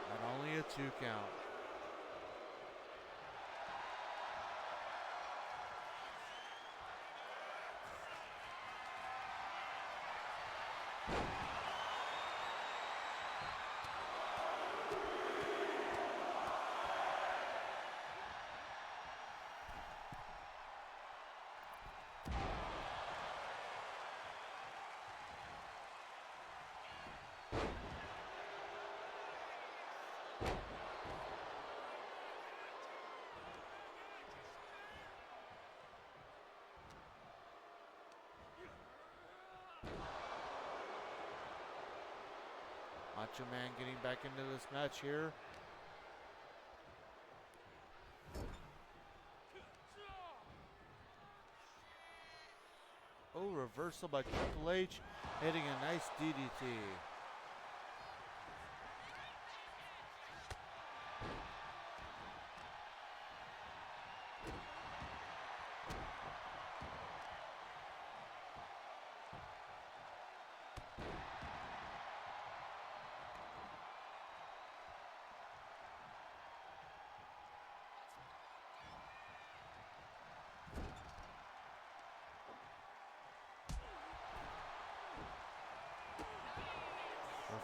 And only a 2 count. Macho Man getting back into this match here. Oh, reversal by Triple H, hitting a nice DDT.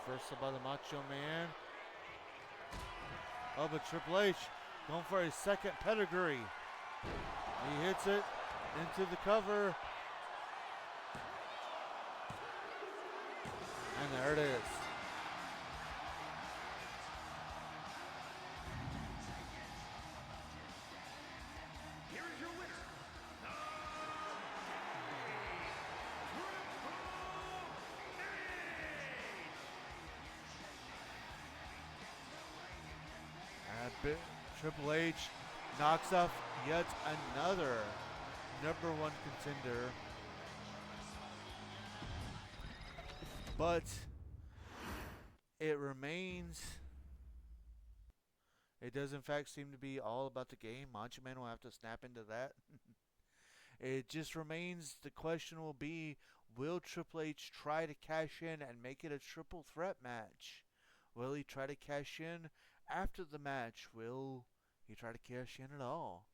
Reversal by the Macho Man. Oh, but Triple H going for a second pedigree. He hits it into the cover. And there it is. Here is your winner, Triple H knocks off yet another #1 contender. But it remains, it does in fact seem to be all about the game. Macho Man will have to snap into that. It just remains, the question will be, will Triple H try to cash in and make it a triple threat match? Will he try to cash in after the match? Will he try to cash in at all?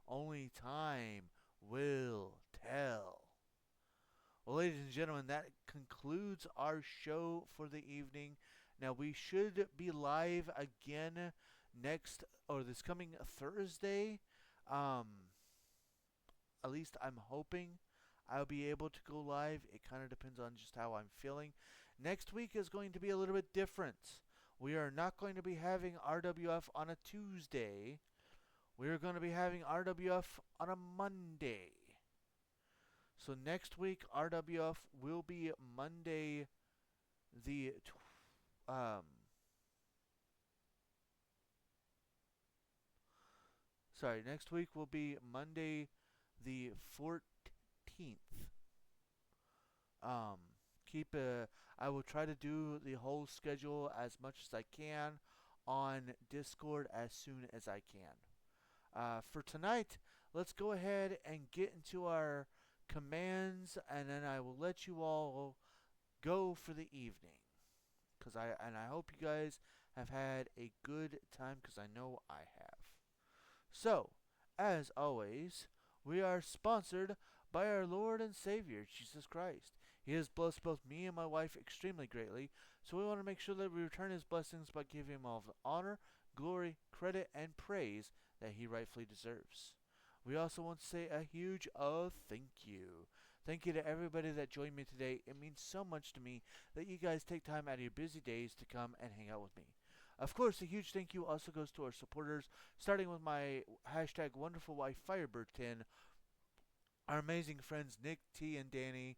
Only time will tell. Well, ladies and gentlemen, that concludes our show for the evening. Now, we should be live again this coming Thursday. At least I'm hoping I'll be able to go live. It kind of depends on just how I'm feeling. Next week is going to be a little bit different. We are not going to be having RWF on a Tuesday. We are going to be having RWF on a Monday. So next week, RWF will be Monday next week will be Monday the 14th. I will try to do the whole schedule as much as I can on Discord as soon as I can. For tonight, let's go ahead and get into our commands, and then I will let you all go for the evening. I hope you guys have had a good time, because I know I have. So, as always, we are sponsored by our Lord and Savior, Jesus Christ. He has blessed both me and my wife extremely greatly, so we want to make sure that we return his blessings by giving him all the honor, glory, credit, and praise that he rightfully deserves. We also want to say a huge thank you. Thank you to everybody that joined me today. It means so much to me that you guys take time out of your busy days to come and hang out with me. Of course, a huge thank you also goes to our supporters, starting with my hashtag wonderful wife Firebird10, our amazing friends Nick, T, and Danny,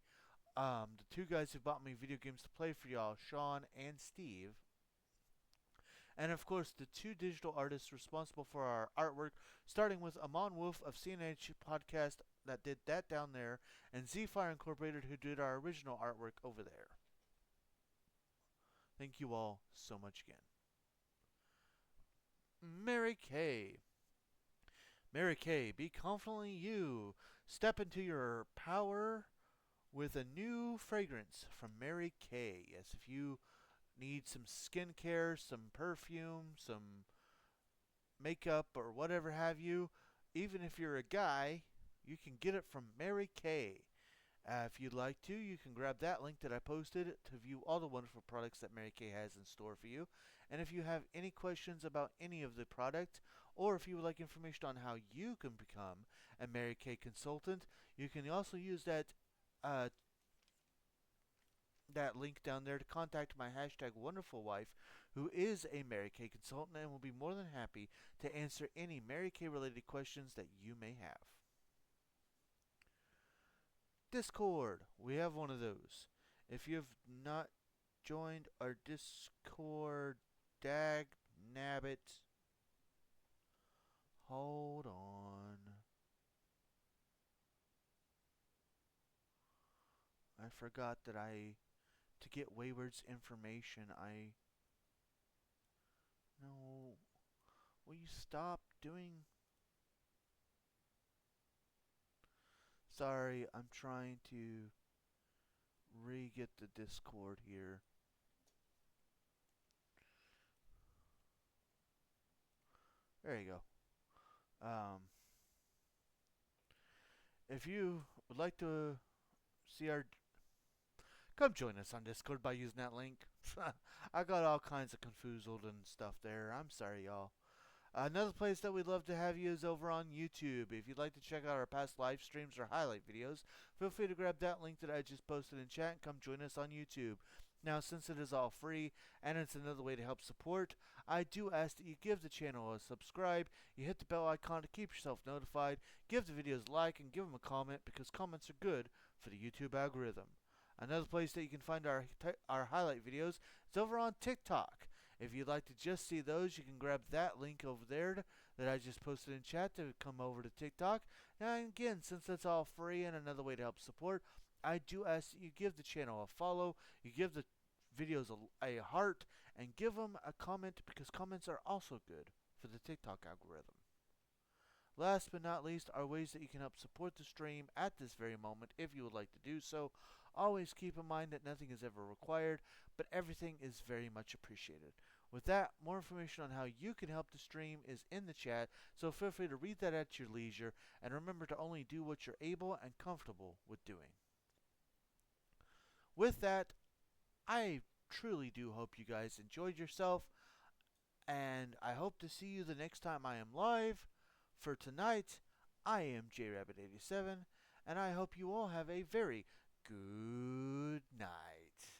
the two guys who bought me video games to play for y'all, Sean and Steve, and of course the two digital artists responsible for our artwork, starting with Amon Wolf of CNH Podcast that did that down there, and Z-Fire Incorporated who did our original artwork over there. Thank you all so much again. Mary Kay. Mary Kay, be confidently you. Step into your power with a new fragrance from Mary Kay. Yes, if you need some skincare, some perfume, some makeup, or whatever have you, even if you're a guy, you can get it from Mary Kay. If you'd like to, you can grab that link that I posted to view all the wonderful products that Mary Kay has in store for you. And if you have any questions about any of the product, or if you would like information on how you can become a Mary Kay consultant, you can also use uh, that link down there to contact my hashtag wonderful wife, who is a Mary Kay consultant and will be more than happy to answer any Mary Kay related questions that you may have. Discord. We have one of those. If you've not joined our Discord, dag nabbit. Hold on. I forgot that to get Wayward's information, no. Will you stop doing? Sorry, I'm trying to re-get the Discord here. There you go. If you would like to see our... Come join us on Discord by using that link. I got all kinds of confoozled and stuff there. I'm sorry, y'all. Another place that we'd love to have you is over on YouTube. If you'd like to check out our past live streams or highlight videos, feel free to grab that link that I just posted in chat and come join us on YouTube. Now, since it is all free and it's another way to help support, I do ask that you give the channel a subscribe, you hit the bell icon to keep yourself notified, give the videos a like, and give them a comment because comments are good for the YouTube algorithm. Another place that you can find our highlight videos is over on TikTok. If you'd like to just see those, you can grab that link over there that I just posted in chat to come over to TikTok. And again, since it's all free and another way to help support, I do ask that you give the channel a follow, you give the videos a heart, and give them a comment because comments are also good for the TikTok algorithm. Last but not least are ways that you can help support the stream at this very moment if you would like to do so. Always keep in mind that nothing is ever required, but everything is very much appreciated. With that, more information on how you can help the stream is in the chat, so feel free to read that at your leisure, and remember to only do what you're able and comfortable with doing. With that, I truly do hope you guys enjoyed yourself, and I hope to see you the next time I am live. For tonight, I am JRabbit87, and I hope you all have a very good night.